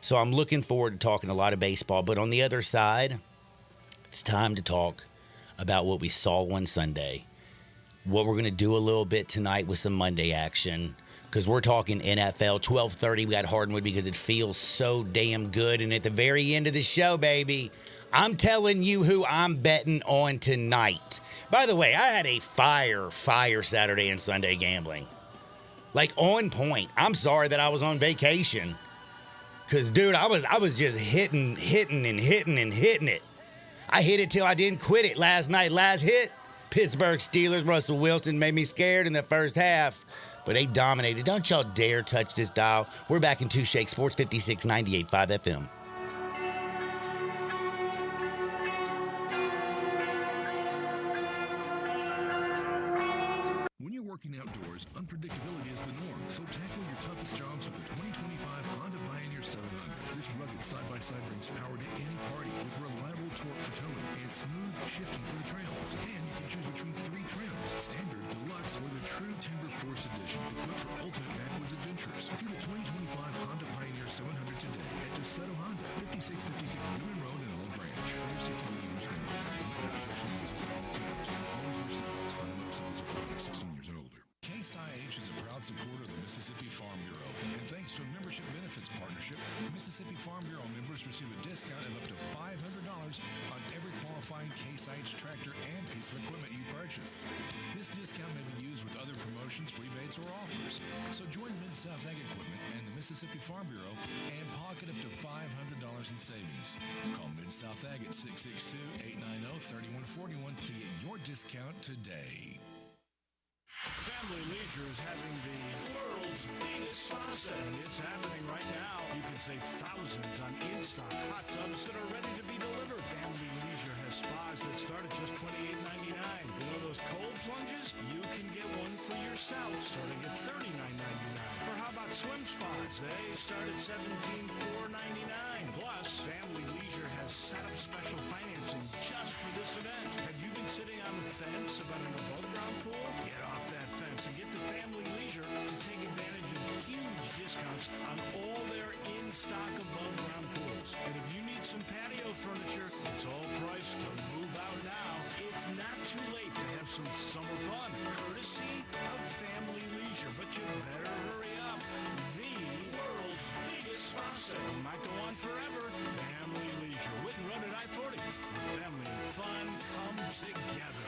So I'm looking forward to talking a lot of baseball. But on the other side, it's time to talk about what we saw on Sunday. What we're going to do a little bit tonight with some Monday action. Because we're talking NFL, 12:30. We got Hardwood because it feels so damn good. And at the very end of the show, baby, I'm telling you who I'm betting on tonight. By the way, I had a fire Saturday and Sunday gambling. Like, on point. I'm sorry that I was on vacation. Because, dude, I was just hitting it. I hit it till I didn't quit it last night. Last hit, Pittsburgh Steelers. Russell Wilson made me scared in the first half. But they dominated. Don't y'all dare touch this dial. We're back in 2 Shake Sports 56, 98.5 FM. When you're working outdoors, unpredictability is the norm, so tackle your toughest jobs with the 2025 Honda Pioneer 700. This rugged side-by-side brings power to any party with reliable torque for towing and smooth shifting for the trails. And you can choose between 3 trims, Standard, Deluxe, or the True Timber Force Edition, equipped for ultimate backwoods adventures. See the 2025 Honda Pioneer 700 today at DeSoto Honda, 5656 Newman Road in Old Branch. For your safety, use Case IH is a proud supporter of the Mississippi Farm Bureau, and thanks to a membership benefits partnership, Mississippi Farm Bureau members receive a discount of up to $500 on every qualifying Case IH tractor and piece of equipment you purchase. This discount may be used with other promotions, rebates, or offers. So join Mid-South Ag Equipment and the Mississippi Farm Bureau and pocket up to $500 in savings. Call Mid-South Ag at 662-890-3141 to get your discount today. Family Leisure is having the world's biggest spa set, and it's happening right now. You can save thousands on in-stock hot tubs that are ready to be delivered. Family Leisure has spas that start at just $28.99. You know those cold plunges? You can get one for yourself starting at $39.99. Or how about swim spas? They start at $17,499. Plus, Family Leisure has set up special financing just for this event. Have you been sitting on the fence about an above-ground pool? Get off that fence and get to Family Leisure to take advantage of huge discounts on all their in-stock above-ground pools. And if you need some patio furniture, it's all priced to move out now. It's not too late to have some summer fun, courtesy of Family Leisure. But you better hurry up. The world's biggest spa set might go on forever. Family Leisure, with and run at I-40. Where family and fun come together.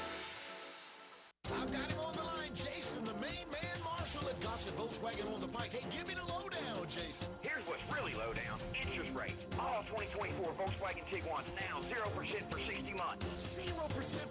I've got him on the line, Jason, the main man marshal at Gossett Volkswagen on the Pike. Hey, give me the lowdown, Jason. Here's what's really low down. Interest rates. All 2024 Volkswagen Tiguan's now 0% for 60 months. 0%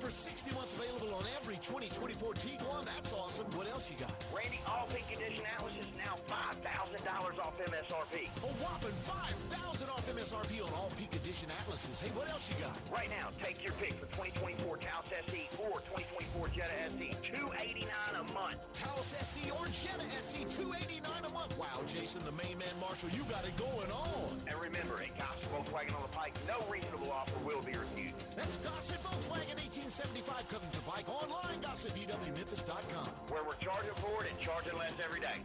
for 60 months available on every 2024 Tiguan. That's awesome. What else you got? Randy, all peak edition Atlas is now $5,000 off MSRP. A whopping $5,000 off MSRP on all peak edition Atlases. Hey, what else you got? Right now, take your pick for 2024 Taos SE or 2024 Jetta SE. $289 a month. Taos SE or Jetta SE, $289 a month. Wow, Jason, the main man marshal, you got it going on. And remember, at Gossett Volkswagen on the Pike, no reasonable offer will be refused. That's Gossett Volkswagen 1875 Covington Pike. Online, GossettVWMemphis.com. Where we're charging for it and charging less every day.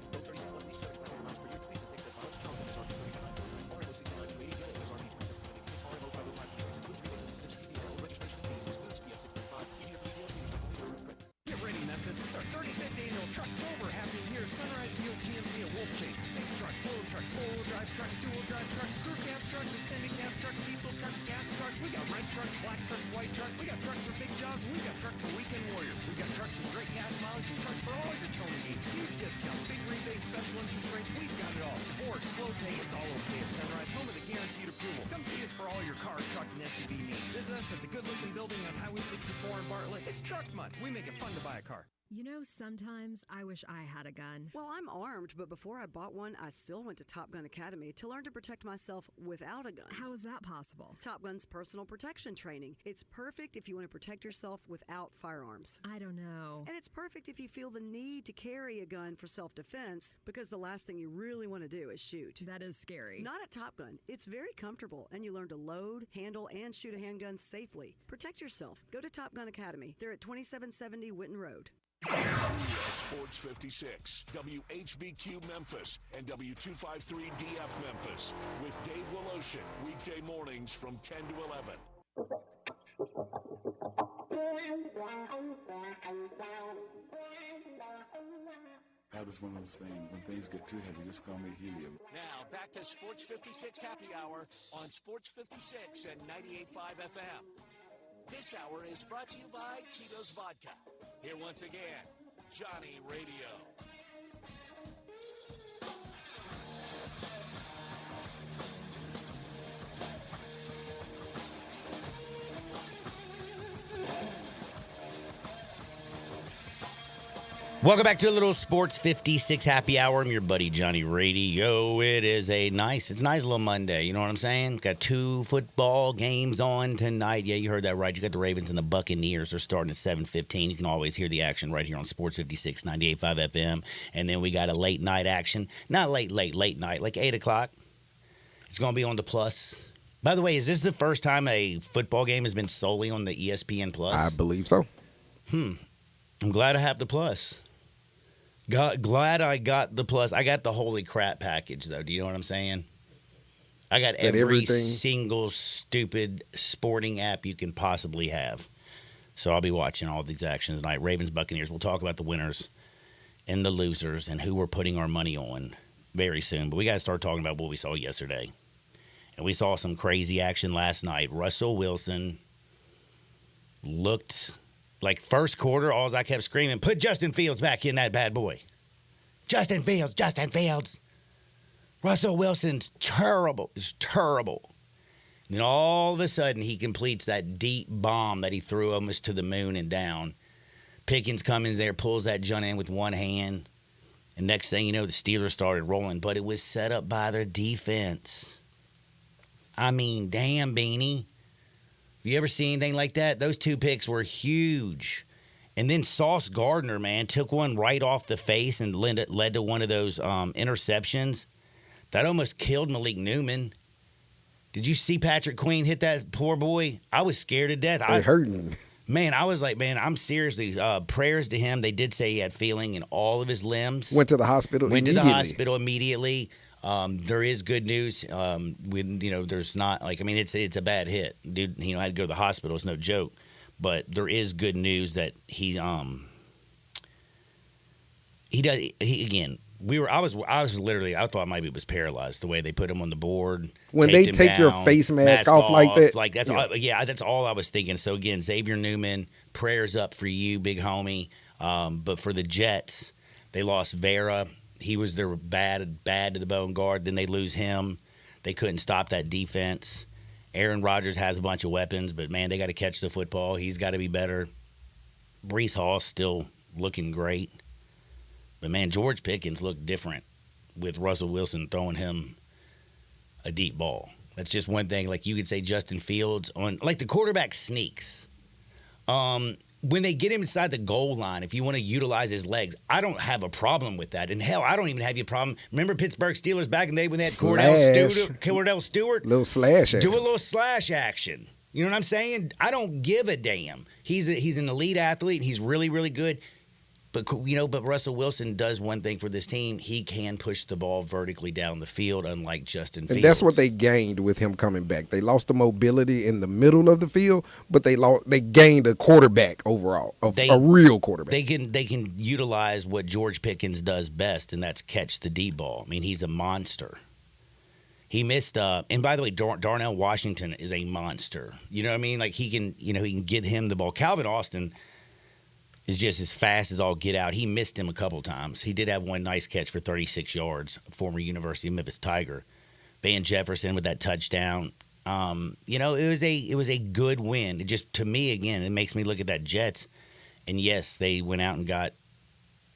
Get ready, Memphis. It's our 35th annual Trucktober happening here at Sunrise Buick GMC at Wolf Chase. Big trucks, little trucks, four-wheel drive trucks, two-wheel drive trucks, crew cab trucks, extended cab trucks, diesel trucks, gas trucks. We got red trucks, black trucks, white trucks. We got trucks for big jobs. We got trucks for weekend warriors. We got trucks with great gas mileage and trucks for all your towing needs. Huge discounts, big rebates, special interest rates. We've got it all. Ford, slow pay, it's all okay at Sunrise, home of the guaranteed approval. Come see us for all your car, truck, and SUV needs. Visit us at the good-looking building on Highway 64 in Bartlett. It's Truck Month. We make it fun to buy a car. You know, sometimes I wish I had a gun. Well, I'm armed, but before I bought one, I still went to Top Gun Academy to learn to protect myself without a gun. How is that possible? Top Gun's personal protection training. It's perfect if you want to protect yourself without firearms. I don't know. And it's perfect if you feel the need to carry a gun for self-defense, because the last thing you really want to do is shoot. That is scary. Not at Top Gun. It's very comfortable, and you learn to load, handle, and shoot a handgun safely. Protect yourself. Go to Top Gun Academy. They're at 2770 Winton Road. Sports 56, WHBQ Memphis, and W253DF Memphis, with Dave Woloshin, weekday mornings from 10 to 11. That is one of those things, when things get too heavy, just call me helium. Now, back to Sports 56 Happy Hour on Sports 56 and 98.5 FM. This hour is brought to you by Tito's Vodka. Here once again, Johnny Radio. Welcome back to a little Sports 56 Happy Hour. I'm your buddy Johnny Radio. It's a nice little Monday. You know what I'm saying? Got 2 football games on tonight. Yeah, you heard that right. You got the Ravens and the Buccaneers. They're starting at 7:15. You can always hear the action right here on Sports 56, 98.5 FM. And then we got a late night action. Not late night, like 8 o'clock. It's going to be on the Plus. By the way, is this the first time a football game has been solely on the ESPN Plus? I believe so. I'm glad I have the Plus. Glad I got the Plus. I got the holy crap package, though. Do you know what I'm saying? I got every single stupid sporting app you can possibly have. So I'll be watching all these actions tonight. Ravens, Buccaneers. We'll talk about the winners and the losers and who we're putting our money on very soon. But we got to start talking about what we saw yesterday. And we saw some crazy action last night. Russell Wilson looked... like first quarter, all I kept screaming, put Justin Fields back in that bad boy. Justin Fields. Russell Wilson's terrible. It's terrible. And then all of a sudden, he completes that deep bomb that he threw almost to the moon and down. Pickens comes in there, pulls that junk in with one hand. And next thing you know, the Steelers started rolling. But it was set up by their defense. I mean, damn, Beanie. Have you ever seen anything like that? Those 2 picks were huge. And then Sauce Gardner, man, took one right off the face and led to one of those interceptions. That almost killed Malik Newman. Did you see Patrick Queen hit that poor boy? I was scared to death. It hurt him. Man, I was like, man, I'm seriously, prayers to him. They did say he had feeling in all of his limbs. Went to the hospital immediately. There is good news. There's not it's a bad hit. Dude, had to go to the hospital. It's no joke. But there is good news that I thought maybe it was paralyzed the way they put him on the board. When they take your face mask off like that. That's all I was thinking. So again, Xavier Newman, prayers up for you, big homie. But for the Jets, they lost Vera. He was their bad to the bone guard. Then they lose him. They couldn't stop that defense. Aaron Rodgers has a bunch of weapons, but, man, they got to catch the football. He's got to be better. Breece Hall still looking great. But, man, George Pickens looked different with Russell Wilson throwing him a deep ball. That's just one thing. Like, you could say Justin Fields on – like, the quarterback sneaks. When they get him inside the goal line, if you want to utilize his legs, I don't have a problem with that. And, hell, I don't even have a problem. Remember Pittsburgh Steelers back in the day when they had Cordell Stewart? Little slash action. Do a little slash action. You know what I'm saying? I don't give a damn. He's an elite athlete. He's really, really good. But Russell Wilson does one thing for this team. He can push the ball vertically down the field, unlike Justin Fields. And that's what they gained with him coming back. They lost the mobility in the middle of the field, but they gained a quarterback overall, a real quarterback. They can utilize what George Pickens does best, and that's catch the deep ball. I mean, he's a monster. He missed. And by the way, Darnell Washington is a monster. You know what I mean? Like he can get him the ball. Calvin Austin is just as fast as all get out. He missed him a couple times. He did have one nice catch for 36 yards. Former University of Memphis Tiger, Van Jefferson with that touchdown. It was a good win. It just, to me, again, it makes me look at that Jets, and yes, they went out and got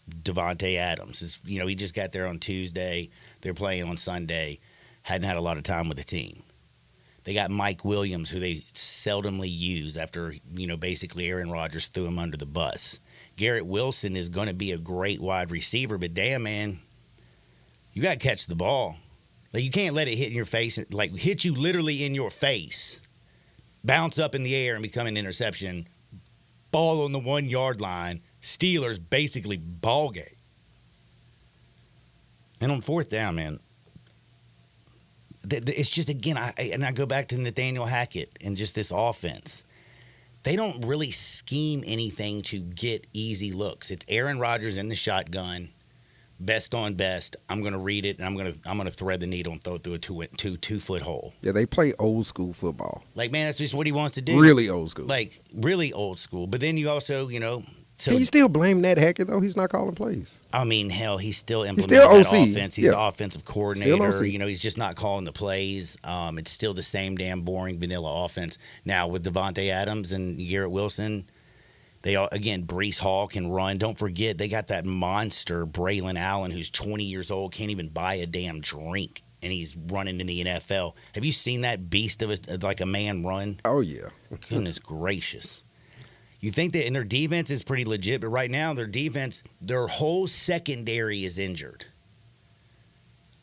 Devontae Adams. He just got there on Tuesday. They're playing on Sunday. Hadn't had a lot of time with the team. They got Mike Williams, who they seldomly use after, basically Aaron Rodgers threw him under the bus. Garrett Wilson is going to be a great wide receiver, but damn, man, you got to catch the ball. Like, you can't let it hit in your face, like hit you literally in your face, bounce up in the air and become an interception, ball on the 1 yard line, Steelers basically ball game. And on fourth down, man, it's just, again, I go back to Nathaniel Hackett and just this offense. They don't really scheme anything to get easy looks. It's Aaron Rodgers in the shotgun. Best on best. I'm going to read it, and I'm going to thread the needle and throw it through a 2-foot hole. Yeah, they play old school football. Like, man, that's just what he wants to do. Really old school. Like, really old school. But then you also, Can you still blame Nat Hackett, though? He's not calling plays. I mean, hell, he's still implementing that offense. He's the offensive coordinator. He's just not calling the plays. It's still the same damn boring vanilla offense. Now, with Devontae Adams and Garrett Wilson, Breece Hall can run. Don't forget, they got that monster Braylon Allen, who's 20 years old, can't even buy a damn drink, and he's running in the NFL. Have you seen that beast of a man run? Oh, yeah. Goodness gracious. You think that, and their defense is pretty legit, but right now their whole secondary is injured.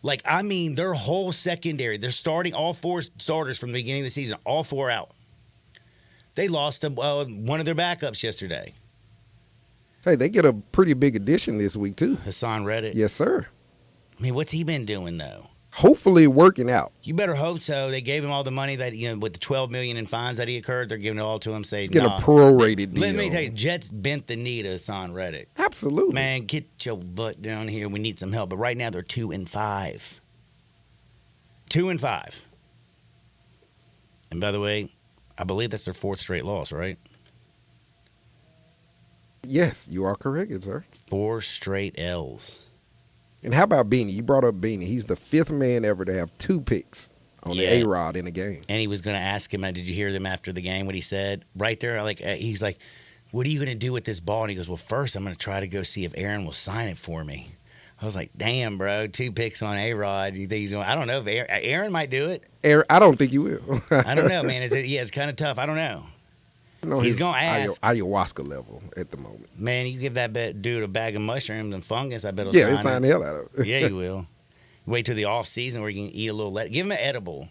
Their whole secondary. They're starting all 4 starters from the beginning of the season, all 4 out. They lost one of their backups yesterday. Hey, they get a pretty big addition this week, too. Hassan Reddick. Yes, sir. I mean, what's he been doing, though? Hopefully working out. You better hope so. They gave him all the money that, with the $12 million in fines that he incurred, they're giving it all to him. He's getting a prorated deal. Let me tell you, Jets bent the knee to Hassan Reddick. Absolutely. Man, get your butt down here. We need some help. But right now, they're 2-5. 2-5. And by the way, I believe that's their 4th straight loss, right? Yes, you are correct, sir. 4 straight L's. And how about Beanie? You brought up Beanie. He's the 5th man ever to have 2 picks on the A-Rod in a game. And he was going to ask him, did you hear them after the game, what he said? Right there, he's like, what are you going to do with this ball? And he goes, well, first I'm going to try to go see if Aaron will sign it for me. I was like, damn, bro, 2 picks on A-Rod. You think he's going? I don't know if Aaron might do it. I don't think he will. I don't know, man. It's kind of tough. I don't know. No, he's going to ask. Ayahuasca level at the moment. Man, you give that dude a bag of mushrooms and fungus, I bet he'll he'll sign the hell out of it. Yeah, he will. Wait till the off season where you can eat a little. Give him an edible.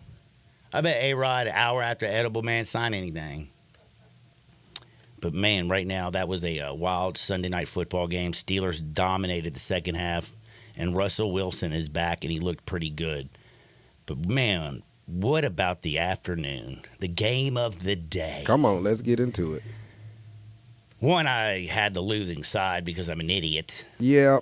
I bet A-Rod, an hour after edible, man, sign anything. But, man, right now, that was a wild Sunday night football game. Steelers dominated the second half, and Russell Wilson is back, and he looked pretty good. But, man, what about the afternoon? The game of the day. Come on, let's get into it. One, I had the losing side because I'm an idiot. Yeah.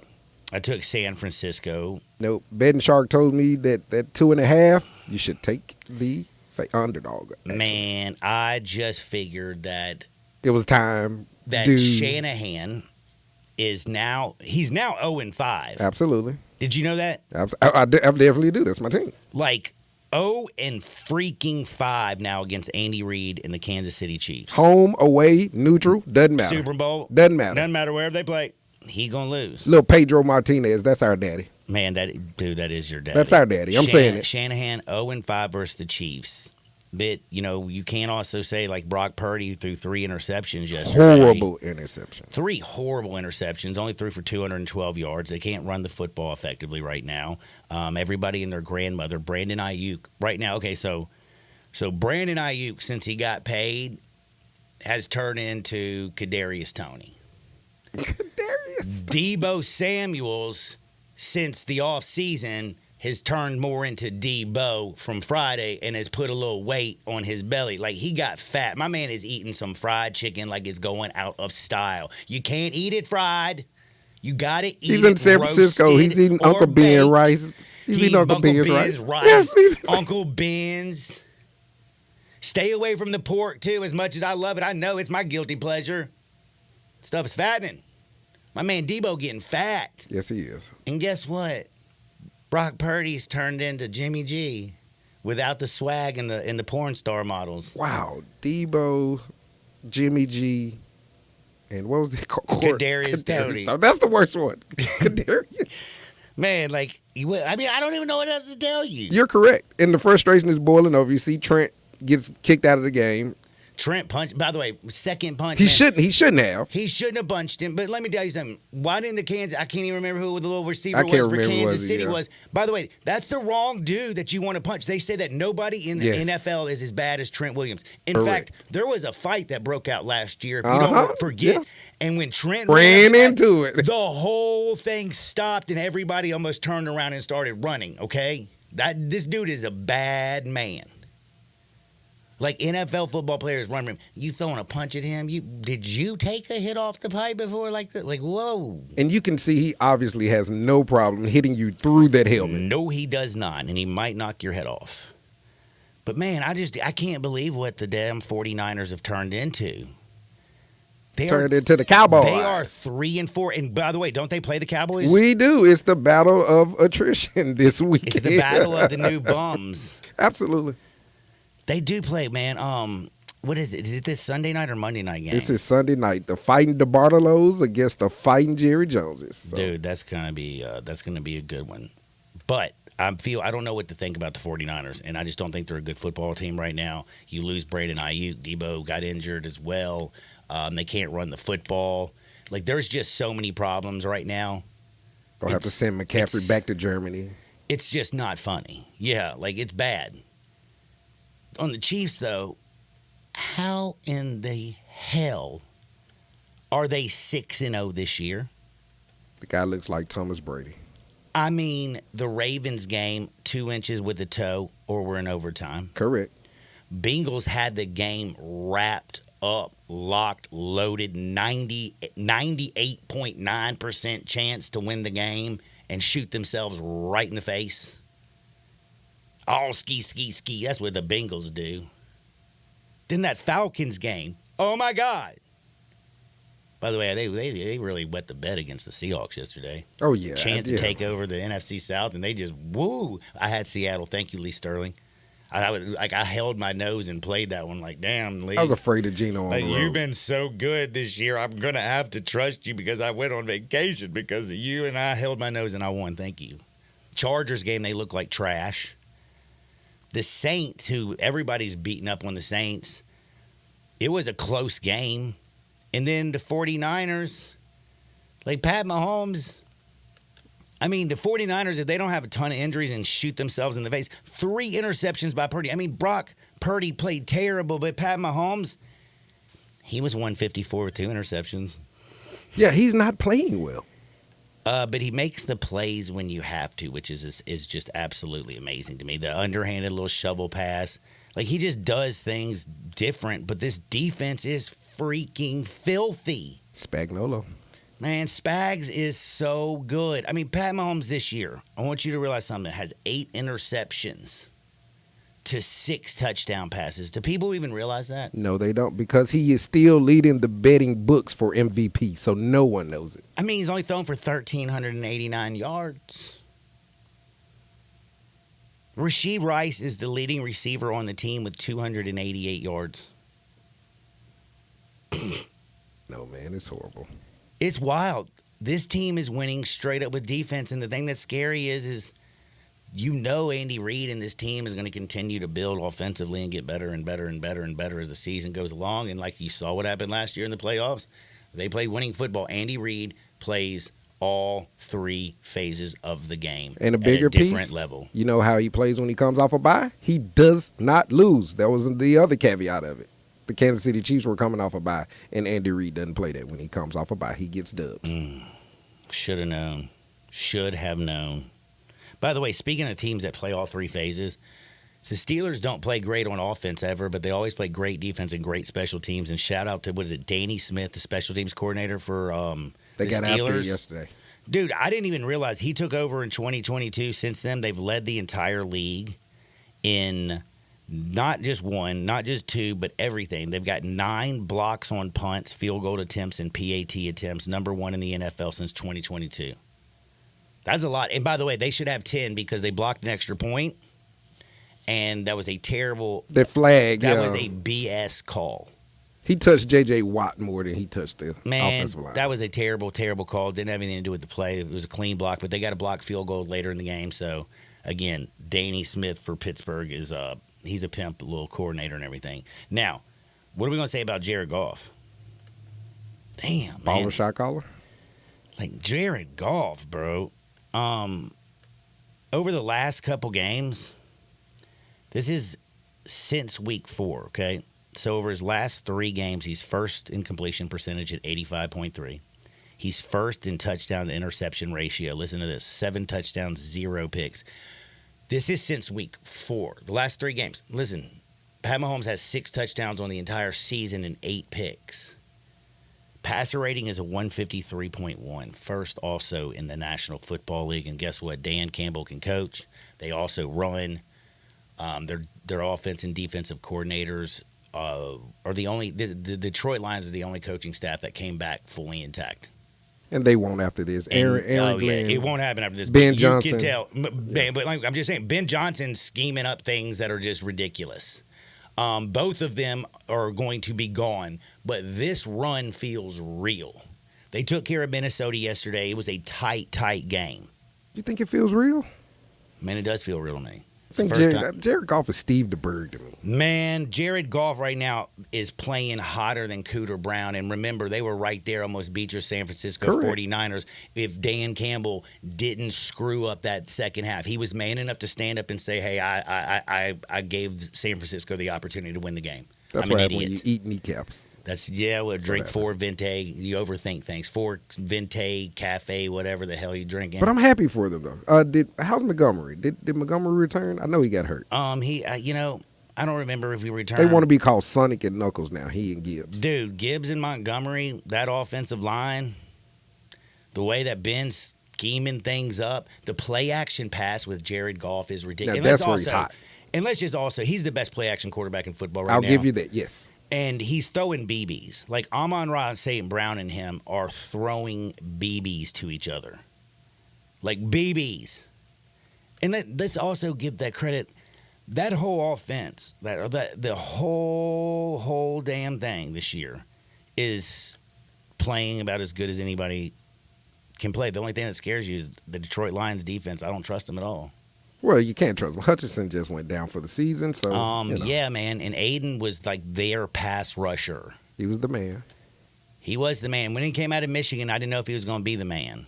I took San Francisco. Nope. Betting Shark told me that 2.5, you should take the underdog. Actually. Man, I just figured that it was time. That Shanahan is now 0-5. Absolutely. Did you know that? I definitely do. That's my team. 0-5 now against Andy Reid and the Kansas City Chiefs. Home, away, neutral, doesn't matter. Super Bowl. Doesn't matter. Doesn't matter wherever they play. He gonna lose. Little Pedro Martinez, that's our daddy. Man, that is your daddy. That's our daddy. I'm saying it. Shanahan 0-5 versus the Chiefs. But, you can't also say like Brock Purdy threw 3 interceptions yesterday. Horrible interceptions. 3 horrible interceptions. Only threw for 212 yards. They can't run the football effectively right now. Everybody and their grandmother, Brandon Ayuk. Right now, okay, so Brandon Ayuk, since he got paid, has turned into Kadarius Toney. Deebo Samuels, since the offseason, has turned more into Debo from Friday and has put a little weight on his belly. Like, he got fat. My man is eating some fried chicken like it's going out of style. You can't eat it fried. You got to eat it He's in San Francisco. He's eating Uncle Ben rice. He's eating Uncle Ben's rice. Yes, Uncle Ben's. Stay away from the pork, too, as much as I love it. I know it's my guilty pleasure. Stuff is fattening. My man Debo getting fat. Yes, he is. And guess what? Brock Purdy's turned into Jimmy G without the swag and the porn star models. Wow. Debo, Jimmy G, and what was it called? Kadarius Toney. That's the worst one. Kadarius. Man, like, I mean, I don't even know what else to tell you. You're correct. And the frustration is boiling over. You see Trent gets kicked out of the game. Trent punched. By the way, second punch. He shouldn't have. He shouldn't have punched him. But let me tell you something. Why didn't the Kansas? I can't even remember who the little receiver was for Kansas City was. By the way, that's the wrong dude that you want to punch. They say that nobody in the NFL is as bad as Trent Williams. In fact, there was a fight that broke out last year. If you don't forget, and when Trent ran into it, the whole thing stopped and everybody almost turned around and started running. Okay, this dude is a bad man. Like NFL football players run him. You throwing a punch at him? Did you take a hit off the pipe before like that? Like, whoa. And you can see he obviously has no problem hitting you through that helmet. No, he does not. And he might knock your head off. But, man, I can't believe what the damn 49ers have turned into. Turned into the Cowboys. They are 3-4. And, by the way, don't they play the Cowboys? We do. It's the battle of attrition this week. It's the battle of the new bums. Absolutely. They do play, man. What is it? Is it this Sunday night or Monday night game? This is Sunday night. The Fighting DeBartolos against the Fighting Jerry Joneses. So. Dude, that's gonna be a good one. But I don't know what to think about the 49ers, and I just don't think they're a good football team right now. You lose Brandon Ayuk. Debo got injured as well. They can't run the football. Like, there's just so many problems right now. They'll have to send McCaffrey back to Germany. It's just not funny. Yeah, like, it's bad. On the Chiefs, though, how in the hell are they 6-0 this year? The guy looks like Thomas Brady. I mean, the Ravens game, 2 inches with the toe, or we're in overtime. Correct. Bengals had the game wrapped up, locked, loaded, 98.9% chance to win the game and shoot themselves right in the face. All ski. That's what the Bengals do. Then that Falcons game. Oh, my God. By the way, they really wet the bed against the Seahawks yesterday. Oh, yeah. Chance to take over the NFC South, and they just, woo. I had Seattle. Thank you, Lee Sterling. I held my nose and played that one like, damn, Lee. I was afraid of Geno on the road. You've been so good this year. I'm going to have to trust you because I went on vacation because of you, and I held my nose and I won. Thank you. Chargers game, they look like trash. The Saints, who everybody's beating up on the Saints, it was a close game. And then the 49ers, like Pat Mahomes, I mean, the 49ers, if they don't have a ton of injuries and shoot themselves in the face, 3 interceptions by Purdy. I mean, Brock Purdy played terrible, but Pat Mahomes, he was 154 with 2 interceptions. Yeah, he's not playing well. But he makes the plays when you have to, which is just absolutely amazing to me. The underhanded little shovel pass. Like, he just does things different, but this defense is freaking filthy. Spagnuolo. Man, Spags is so good. I mean, Pat Mahomes this year, I want you to realize something, has 8 interceptions to 6 touchdown passes. Do people even realize that? No, they don't, because he is still leading the betting books for MVP, so no one knows it. I mean, he's only thrown for 1,389 yards. Rashee Rice is the leading receiver on the team with 288 yards. No, man, it's horrible. It's wild. This team is winning straight up with defense, and the thing that's scary is Andy Reid and this team is going to continue to build offensively and get better and better and better and better as the season goes along. And like you saw what happened last year in the playoffs, they played winning football. Andy Reid plays all 3 phases of the game and a bigger at a different piece, level. You know how he plays when he comes off a bye? He does not lose. That was the other caveat of it. The Kansas City Chiefs were coming off a bye, and Andy Reid doesn't play that. When he comes off a bye, he gets dubs. Should have known. Should have known. By the way, speaking of teams that play all 3 phases, the Steelers don't play great on offense ever, but they always play great defense and great special teams. And shout out to, Danny Smith, the special teams coordinator for they the got Steelers. out there yesterday. Dude, I didn't even realize he took over in 2022. Since then, they've led the entire league in not just one, not just two, but everything. They've got 9 blocks on punts, field goal attempts, and PAT attempts, number 1 in the NFL since 2022. That's a lot. And by the way, they should have 10 because they blocked an extra point, and that was a terrible. That flag. That was a BS call. He touched J.J. Watt more than he touched the offensive line. That was a terrible, terrible call. Didn't have anything to do with the play. It was a clean block, but they got a blocked field goal later in the game. So, again, Danny Smith for Pittsburgh is he's a pimp, a little coordinator and everything. Now, what are we going to say about Jared Goff? Damn, man. Baller shot caller? Like, Jared Goff, bro. Over the last couple games, this is since week 4, okay? So over his last 3 games, he's first in completion percentage at 85.3. He's first in touchdown to interception ratio. Listen to this: 7 touchdowns, 0 picks. This is since week 4. The last 3 games. Listen, Pat Mahomes has 6 touchdowns on the entire season and 8 picks. Passer rating is a 153.1. First also in the National Football League. And guess what? Dan Campbell can coach. They also run. Their offense and defensive coordinators are the only. The Detroit Lions are the only coaching staff that came back fully intact. And they won't after this. Aaron Glenn, it won't happen after this. Ben but Johnson. You can tell. But like, I'm just saying, Ben Johnson's scheming up things that are just ridiculous. Both of them are going to be gone, but this run feels real. They took care of Minnesota yesterday. It was a tight game. You think it feels real? Man, it does feel real to me. I think Jared Goff is Steve DeBerg to me. Man, Jared Goff right now is playing hotter than Cooter Brown. And remember, they were right there, almost beat your San Francisco 49ers if Dan Campbell didn't screw up that second half. He was man enough to stand up and say, hey, I gave San Francisco the opportunity to win the game. That's what happens when you eat kneecaps. Drink 4 Venti. You overthink things. 4 Venti, Cafe, whatever the hell you drinking. But I'm happy for them, though. How's Montgomery? Did Montgomery return? I know he got hurt. I don't remember if he returned. They want to be called Sonic and Knuckles now, he and Gibbs. Dude, Gibbs and Montgomery, that offensive line, the way that Ben's scheming things up, the play-action pass with Jared Goff is ridiculous. Now, that's where he's hot. And let's just also, he's the best play-action quarterback in football right now. I'll give you that, yes. And he's throwing BBs. Like Amon-Ra St. Brown and him are throwing BBs to each other. Like BBs. And let's also give that credit. That whole offense, the whole damn thing this year is playing about as good as anybody can play. The only thing that scares you is the Detroit Lions defense. I don't trust them at all. Well, you can't trust him. Hutchinson just went down for the season, so yeah, man. And Aiden was like their pass rusher. He was the man. He was the man. When he came out of Michigan, I didn't know if he was going to be the man.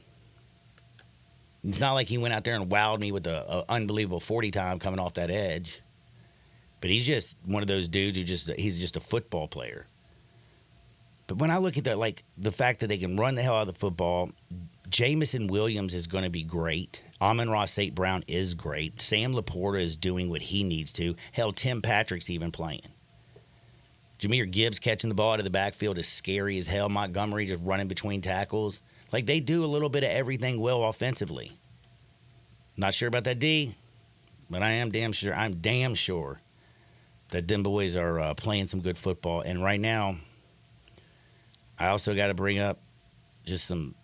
It's not like he went out there and wowed me with an unbelievable 40 time coming off that edge. But he's just one of those dudes he's just a football player. But when I look at that, like the fact that they can run the hell out of the football, Jamison Williams is going to be great. Amon-Ra St. Brown is great. Sam Laporta is doing what he needs to. Hell, Tim Patrick's even playing. Jahmyr Gibbs catching the ball out of the backfield is scary as hell. Montgomery just running between tackles. Like, they do a little bit of everything well offensively. Not sure about that D, but I'm damn sure that them boys are playing some good football. And right now, I also got to bring up just some,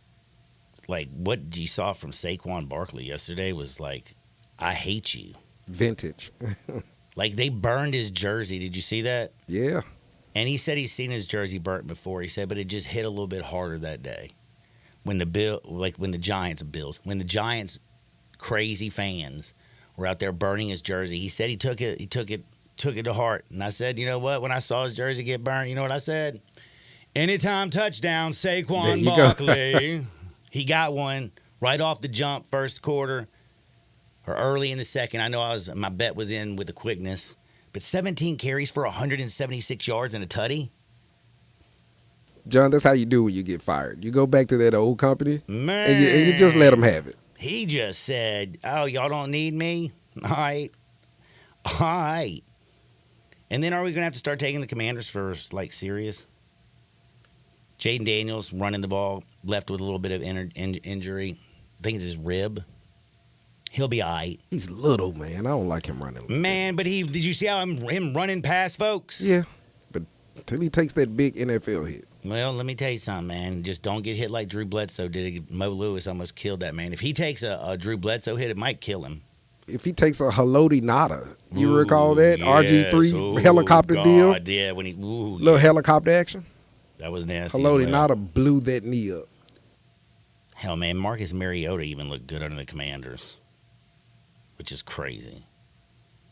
like, what you saw from Saquon Barkley yesterday was like, I hate you. Vintage. Like, they burned his jersey. Did you see that? Yeah. And he said he's seen his jersey burnt before. He said, but it just hit a little bit harder that day. When the Giants crazy fans were out there burning his jersey. He said he took it to heart. And I said, you know what? When I saw his jersey get burned, you know what I said? Anytime touchdown, Saquon Barkley. He got one right off the jump, first quarter or early in the second. I know my bet was in with the quickness. But 17 carries for 176 yards and a tutty. John, that's how you do when you get fired. You go back to that old company, man, and you just let them have it. He just said, oh, y'all don't need me? All right. And then are we going to have to start taking the Commanders for, like, serious? Jaden Daniels running the ball. left with a little bit of injury. I think it's his rib. He'll be all right. He's little, man. I don't like him running. Man, but did you see how him running past folks? Yeah, but until he takes that big NFL hit. Well, let me tell you something, man. Just don't get hit like Drew Bledsoe did. Mo Lewis almost killed that man. If he takes a Drew Bledsoe hit, it might kill him. If he takes a Haloti Nada, you recall that? Yes. RG3 helicopter deal? Yeah, when he little helicopter action. That was nasty. Haloti Nada blew that knee up. Hell, man, Marcus Mariota even looked good under the Commanders, which is crazy.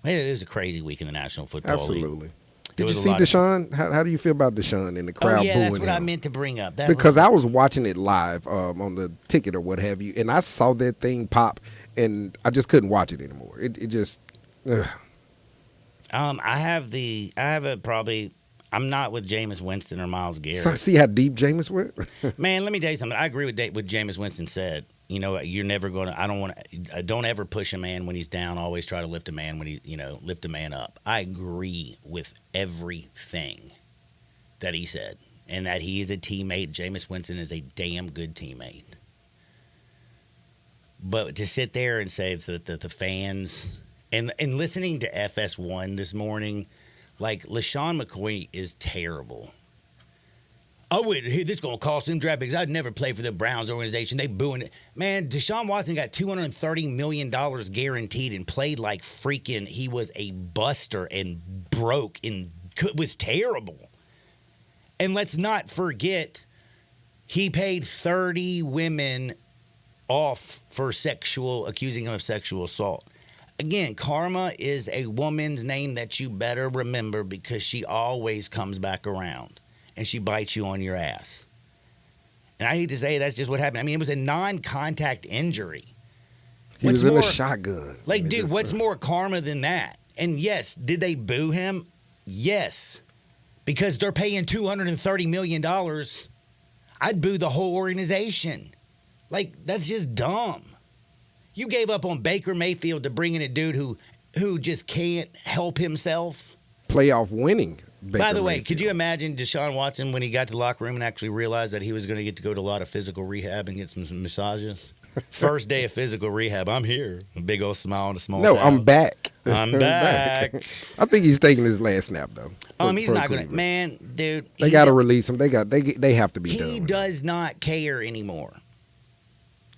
It was a crazy week in the National Football League. Absolutely. Did you see Deshaun? How do you feel about Deshaun and the crowd booing him? That's what I meant to bring up. Because I was watching it live on the ticket or what have you, and I saw that thing pop, and I just couldn't watch it anymore. It just. Ugh. I'm not with Jameis Winston or Myles Garrett. So, see how deep Jameis went? Man, let me tell you something. I agree with what Jameis Winston said. You know, you're never going to. Don't ever push a man when he's down. Always try to lift a man when lift a man up. I agree with everything that he said, and that he is a teammate. Jameis Winston is a damn good teammate. But to sit there and say that the fans and listening to FS1 this morning, like LaShawn McCoy is terrible. Oh, this is going to cost him draft picks. I'd never play for the Browns organization. They booing it. Man, Deshaun Watson got $230 million guaranteed and played like freaking he was a buster and broke and was terrible. And let's not forget, he paid 30 women off for accusing him of sexual assault. Again, karma is a woman's name that you better remember because she always comes back around. And she bites you on your ass. And I hate to say that's just what happened. I mean, it was a non-contact injury. He was in a shotgun. Like, dude, what's more karma than that? And yes, did they boo him? Yes. Because they're paying $230 million. I'd boo the whole organization. Like, that's just dumb. You gave up on Baker Mayfield to bring in a dude who just can't help himself. Playoff winning. By the way, could you imagine Deshaun Watson when he got to the locker room and actually realized that he was going to get to go to a lot of physical rehab and get some massages? First day of physical rehab, I'm here. A big old smile on a small town. I'm back. I'm back. I think he's taking his last snap, though. He's not going to. Man, dude. They got to release him. They have to be done. He does not care anymore.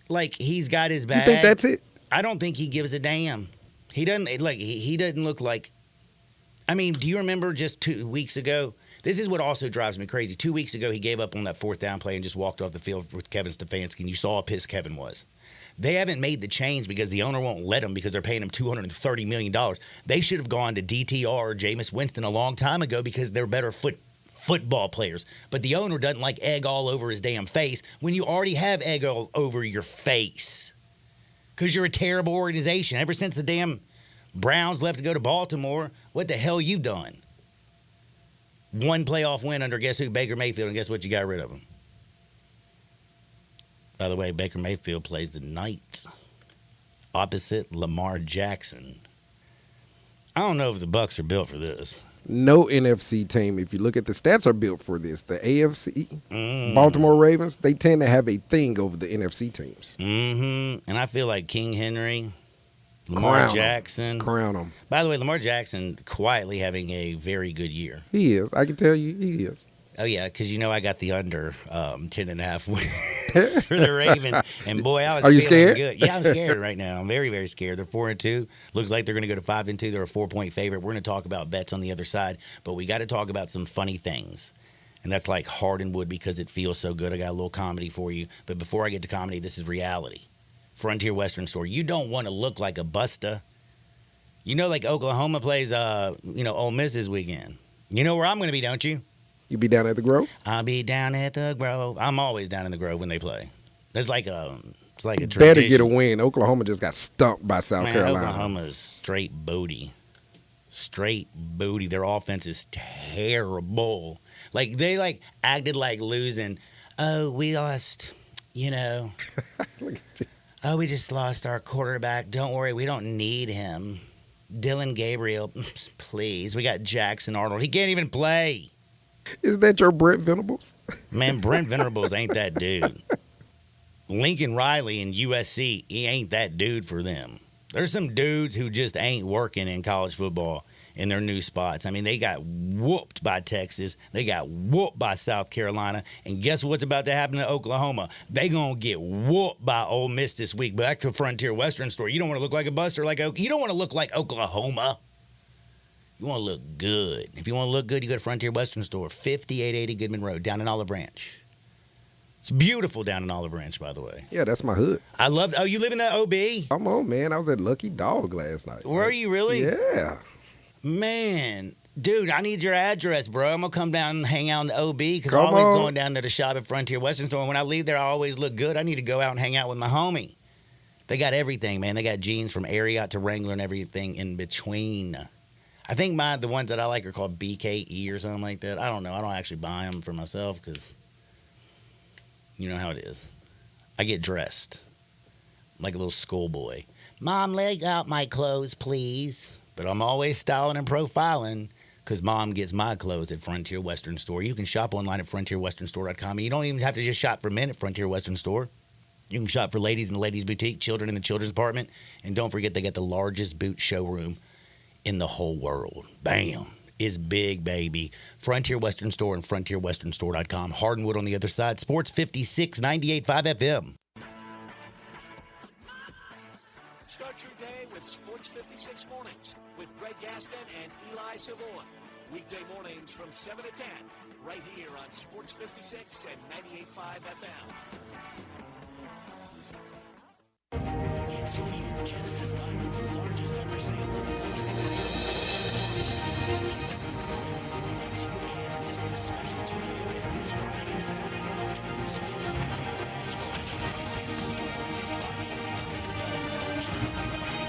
Like, he's got his bag. You think that's it? I don't think he gives a damn. He doesn't, like, he doesn't look like. I mean, do you remember just 2 weeks ago? This is what also drives me crazy. 2 weeks ago, he gave up on that fourth down play and just walked off the field with Kevin Stefanski, and you saw how pissed Kevin was. They haven't made the change because the owner won't let him because they're paying him $230 million. They should have gone to DTR or Jameis Winston a long time ago because they're better football players. But the owner doesn't like egg all over his damn face when you already have egg all over your face because you're a terrible organization. Ever since the damn Browns left to go to Baltimore, what the hell you done? One playoff win under guess who? Baker Mayfield, and guess what? You got rid of him. By the way, Baker Mayfield plays the Knights opposite Lamar Jackson. I don't know if the Bucs are built for this. No NFC team, if you look at the stats, are built for this. The AFC, Baltimore Ravens, they tend to have a thing over the NFC teams. Mm-hmm. And I feel like King Henry, Lamar Jackson. Crown them. By the way, Lamar Jackson quietly having a very good year. He is. I can tell you he is. Oh, yeah, because I got the under 10.5 wins for the Ravens. And, boy, I was Are you feeling scared? good. Yeah, I'm scared right now. I'm very, very scared. They're 4-2. Looks like they're going to go to 5-2. They're a 4-point favorite. We're going to talk about bets on the other side. But we got to talk about some funny things. And that's like Hardenwood because it feels so good. I got a little comedy for you. But before I get to comedy, this is reality. Frontier Western Store. You don't want to look like a busta. You know, like Oklahoma plays, Ole Miss this weekend. You know where I'm going to be, don't you? You be down at the Grove? I'll be down at the Grove. I'm always down in the Grove when they play. It's like a tradition. Better get a win. Oklahoma just got stumped by South Carolina. Oklahoma's straight booty. Straight booty. Their offense is terrible. Like, they, acted like losing. Oh, we lost, Look at you. Oh, we just lost our quarterback. Don't worry, we don't need him. Dylan Gabriel, please. We got Jackson Arnold. He can't even play. Is that your Brent Venables? Man, Brent Venables ain't that dude. Lincoln Riley and USC, he ain't that dude for them. There's some dudes who just ain't working in college football in their new spots. I mean, they got whooped by Texas. They got whooped by South Carolina. And guess what's about to happen to Oklahoma? They going to get whooped by Ole Miss this week. Back to Frontier Western Store. You don't want to look like a buster you don't want to look like Oklahoma. You want to look good. If you want to look good, you go to Frontier Western Store, 5880 Goodman Road, down in Olive Branch. It's beautiful down in Olive Branch, by the way. Yeah, that's my hood. I love. Oh, you live in the OB? Come on, man. I was at Lucky Dog last night. Were you really? Yeah. Man, dude, I need your address, bro. I'm going to come down and hang out in the OB because I'm Come always on. going down there to shop at Frontier Western Store. And when I leave there, I always look good. I need to go out and hang out with my homie. They got everything, man. They got jeans from Ariat to Wrangler and everything in between. I think the ones that I like are called BKE or something like that. I don't know. I don't actually buy them for myself because you know how it is. I get dressed like a little schoolboy. Mom, lay out my clothes, please. But I'm always styling and profiling because Mom gets my clothes at Frontier Western Store. You can shop online at frontierwesternstore.com. You don't even have to just shop for men at Frontier Western Store. You can shop for ladies in the ladies' boutique, children in the children's department. And don't forget, they got the largest boot showroom in the whole world. Bam. Is big, baby. Frontier Western Store and frontierwesternstore.com. Hardwood on the other side. Sports 56, 98.5 FM. Start your day with Sports 56 Mornings with Greg Gaston and Eli Savoy. Weekday mornings from 7 to 10, right here on Sports 56 and 98.5 FM. It's here. Genesis Diamonds, the largest ever sale of luxury so you can't miss this special two-day this Friday and Saturday. During this special pricing, see the largest financing and a stunning selection of luxury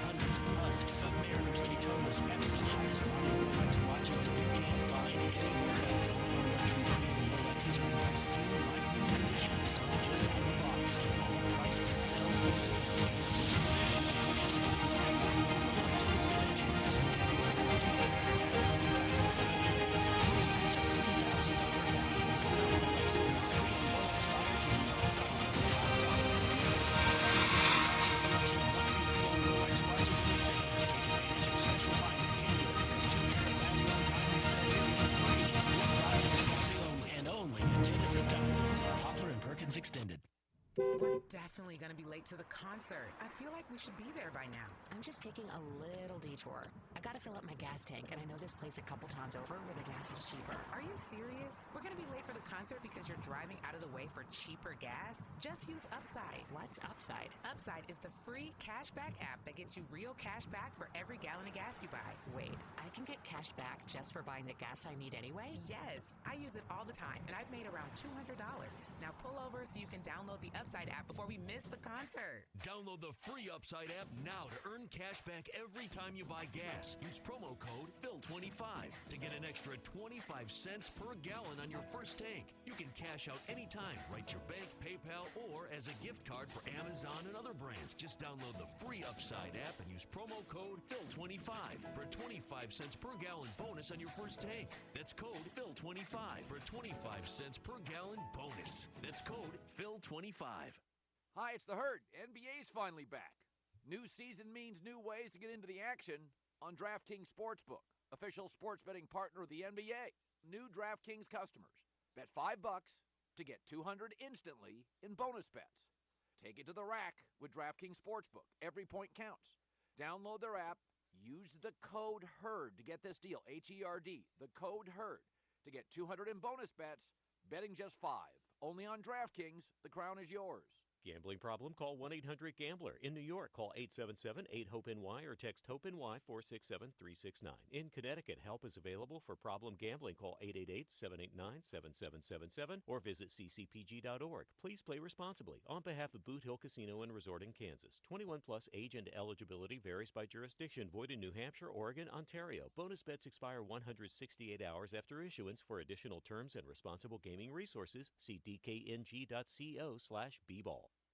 hundreds of Husks, Submariners, Daytonas, Pepsi, highest model Rolex watches that you can't find anywhere else. Our luxury premium Rolexes are in pristine, light-new condition, some just out of the box. All price to sell is extended. We're definitely going to be late to the concert. I feel like we should be there by now. I'm just taking a little detour. I gotta fill up my gas tank, and I know this place a couple towns over where the gas is cheaper. Are you serious? We're going to be late for the concert because you're driving out of the way for cheaper gas? Just use Upside. What's Upside? Upside is the free cashback app that gets you real cash back for every gallon of gas you buy. Wait, I can get cash back just for buying the gas I need anyway? Yes, I use it all the time, and I've made around $200. Now pull over so you can download the Upside app before we miss the concert. Download the free Upside app now to earn cash back every time you buy gas. Use promo code PHIL25 to get an extra 25 cents per gallon on your first tank. You can cash out anytime, right to your bank, PayPal, or as a gift card for Amazon and other brands. Just download the free Upside app and use promo code PHIL25 for 25 cents per gallon bonus on your first tank. That's code PHIL25 for 25 cents per gallon bonus. That's code PHIL25. Hi, it's the Herd. NBA's finally back. New season means new ways to get into the action on DraftKings Sportsbook, official sports betting partner of the NBA. New DraftKings customers bet $5 to get $200 instantly in bonus bets. Take it to the rack with DraftKings Sportsbook. Every point counts. Download their app. Use the code HERD to get this deal. HERD. The code HERD to get $200 in bonus bets. Betting just $5. Only on DraftKings. The crown is yours. Gambling problem? Call 1-800-GAMBLER. In New York, call 877-8-HOPE-NY or text HOPE-NY 467-369. In Connecticut, help is available for problem gambling. Call 888-789-7777 or visit ccpg.org. Please play responsibly. On behalf of Boot Hill Casino and Resort in Kansas, 21 plus age and eligibility varies by jurisdiction. Void in New Hampshire, Oregon, Ontario. Bonus bets expire 168 hours after issuance. For additional terms and responsible gaming resources, see dkng.co/bball.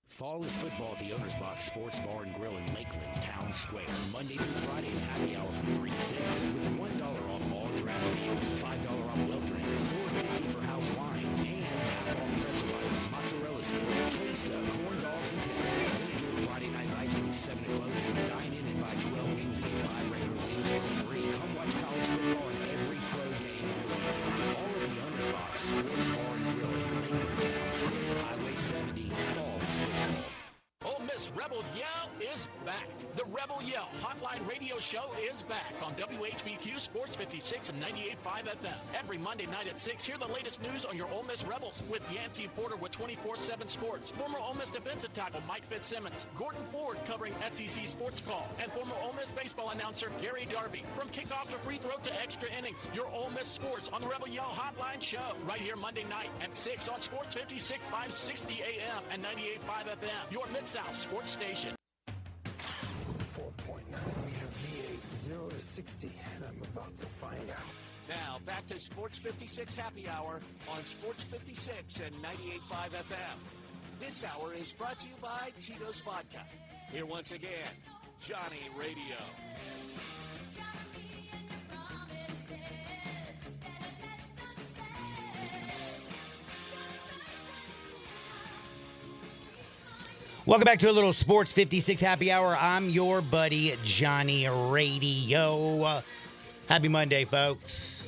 Fall is football at the Owner's Box Sports Bar and Grill in Lakeland, Town Square. Monday through Friday is happy hour from 3 to 6 with $1 off all draft meals, $5 off well drinks, $4.50 Schaefer House wine, and half off pretzel bites, mozzarella sticks, queso, corn dogs, and pickles. Then enjoy Friday night lights from 7 to closing. Dine in and buy 12 wings, get 5 regular wings for free. Come watch college football and every pro game on the weekends. All at the Owner's Box Sports Bar and Grill in Lakeland Town Square. Highway 70, Falls Football. Ole Miss Rebel Yell is back. The Rebel Yell Hotline Radio Show is back on WHBQ Sports 56 and 98.5 FM. Every Monday night at 6, hear the latest news on your Ole Miss Rebels with Yancey Porter with 24/7 Sports, former Ole Miss defensive tackle Mike Fitzsimmons, Gordon Ford covering SEC Sports Call, and former Ole Miss baseball announcer Gary Darby. From kickoff to free throw to extra innings, your Ole Miss sports on the Rebel Yell Hotline Show right here Monday night at 6 on Sports 56, 560 AM and 98.5 FM. Your Mid-South Sports Station. 4.9-liter V8, 0 to 60, and I'm about to find out. Now, back to Sports 56 Happy Hour on Sports 56 and 98.5 FM. This hour is brought to you by Tito's Vodka. Here once again, Johnny Radio. Welcome back to a little Sports 56 Happy Hour. I'm your buddy, Johnny Radio. Happy Monday, folks.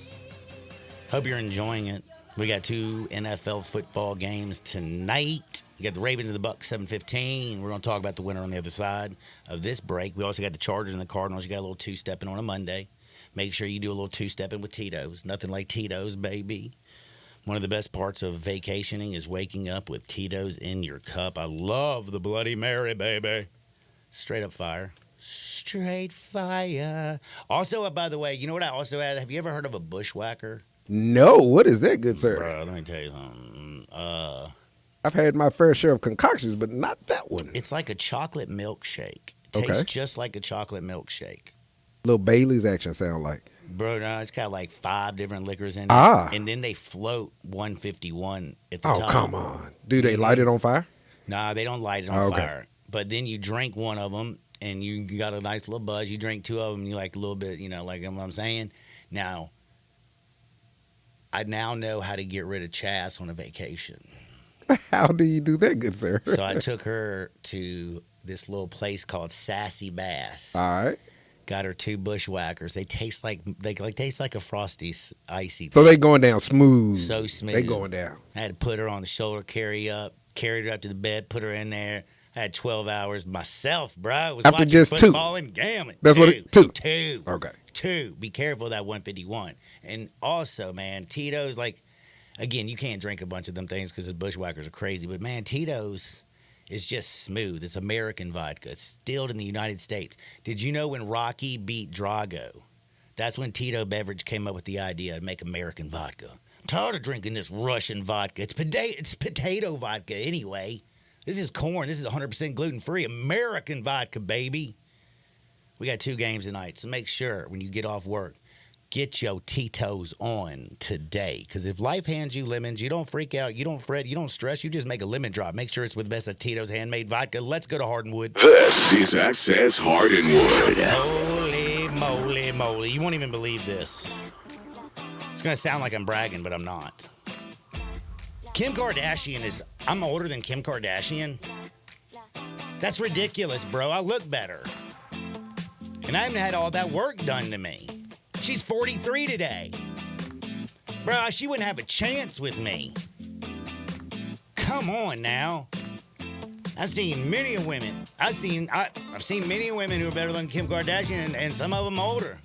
Hope you're enjoying it. We got 2 NFL football games tonight. You got the Ravens and the Bucs, 7:15. We're going to talk about the winner on the other side of this break. We also got the Chargers and the Cardinals. You got a little two-stepping on a Monday. Make sure you do a little two-stepping with Tito's. Nothing like Tito's, baby. One of the best parts of vacationing is waking up with Tito's in your cup. I love the Bloody Mary, baby. Straight up fire. Straight fire. Also, by the way, you know what I also had? Have you ever heard of a bushwhacker? No. What is that, good sir? Bro, let me tell you something. I've had my fair share of concoctions, but not that one. It's like a chocolate milkshake. It tastes just like a chocolate milkshake. Little Bailey's action sound like. Bro, no, it's got like 5 different liquors in it. And then they float 151 at the top. Oh, come on. Do they light it on fire? Nah, they don't light it on fire. But then you drink one of them, and you got a nice little buzz. You drink 2 of them, you like a little bit, like what I'm saying? Now, I now know how to get rid of Chas on a vacation. How do you do that, good sir? So I took her to this little place called Sassy Bass. All right. Got her 2 bushwhackers. They taste like a Frosty icy. So they going down smooth. So smooth. They going down. I had to put her on the shoulder, carried her up to the bed, put her in there. I had 12 hours myself, bro. I was After watching just football 2. and gambling. That's what it. 2. 2. Okay. 2. Be careful of that 151. And also, man, Tito's again, you can't drink a bunch of them things because the bushwhackers are crazy. But man, Tito's is just smooth. It's American vodka. It's distilled in the United States. Did you know when Rocky beat Drago, that's when Tito Beverage came up with the idea to make American vodka? I'm tired of drinking this Russian vodka. It's potato vodka anyway. This is corn. This is 100% gluten-free. American vodka, baby. We got 2 games tonight, so make sure when you get off work, get your Tito's on today. Because if life hands you lemons, you don't freak out, you don't fret, you don't stress, you just make a lemon drop. Make sure it's with the best of Tito's handmade vodka. Let's go to Hardwood. This is Access Hardwood. Holy moly moly. You won't even believe this. It's going to sound like I'm bragging, but I'm not. Kim Kardashian I'm older than Kim Kardashian? That's ridiculous, bro. I look better. And I haven't had all that work done to me. She's 43 today. Bro, she wouldn't have a chance with me. Come on now. I've seen many women. I've seen many women who are better than Kim Kardashian, and some of them older.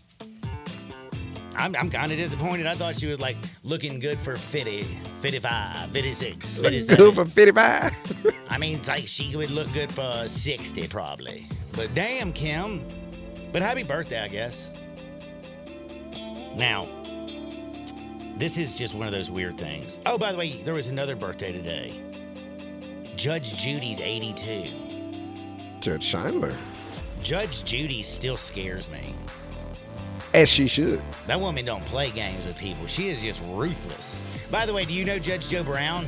I'm kind of disappointed. I thought she was looking good for 50, 55, 56, 57. Good for 55. I mean, she would look good for 60 probably. But damn, Kim. But happy birthday, I guess. Now, this is just one of those weird things. Oh, by the way, there was another birthday today. Judge Judy's 82. Judge Schindler. Judge Judy still scares me. As she should. That woman don't play games with people. She is just ruthless. By the way, do you know Judge Joe Brown?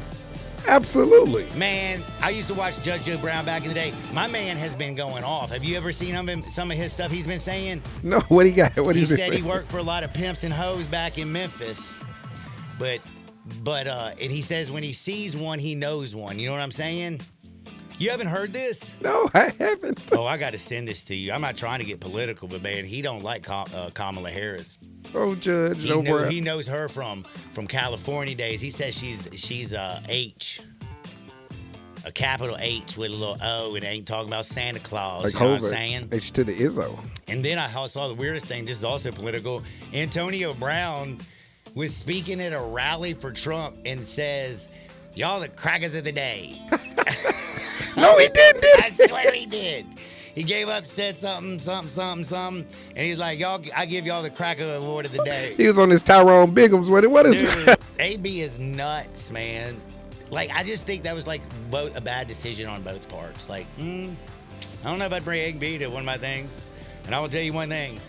Absolutely. Man, I used to watch Judge Joe Brown back in the day. My man has been going off. Have you ever seen some of his stuff he's been saying? No, what he got? What he said he worked for a lot of pimps and hoes back in Memphis. But But and he says when he sees one, he knows one. You know what I'm saying? You haven't heard this? No, I haven't. Oh, I got to send this to you. I'm not trying to get political, but man, he don't like Kamala Harris. Oh, Judge, no more. He knows her from California days. He says she's H, a capital H with a little O, and ain't talking about Santa Claus. Like you know what I'm Hova. saying? H to the Izzo. And then I saw the weirdest thing. This is also political. Antonio Brown was speaking at a rally for Trump and says, "Y'all the crackers of the day." No, he didn't. I swear he did. He gave up, said something, and he's like, "Y'all, I give y'all the cracker award of the day." He was on this Tyrone Biggums with it. What is Dude, AB is nuts, man. Like, I just think that was like a bad decision on both parts. Like, I don't know if I'd bring AB to one of my things. And I will tell you one thing.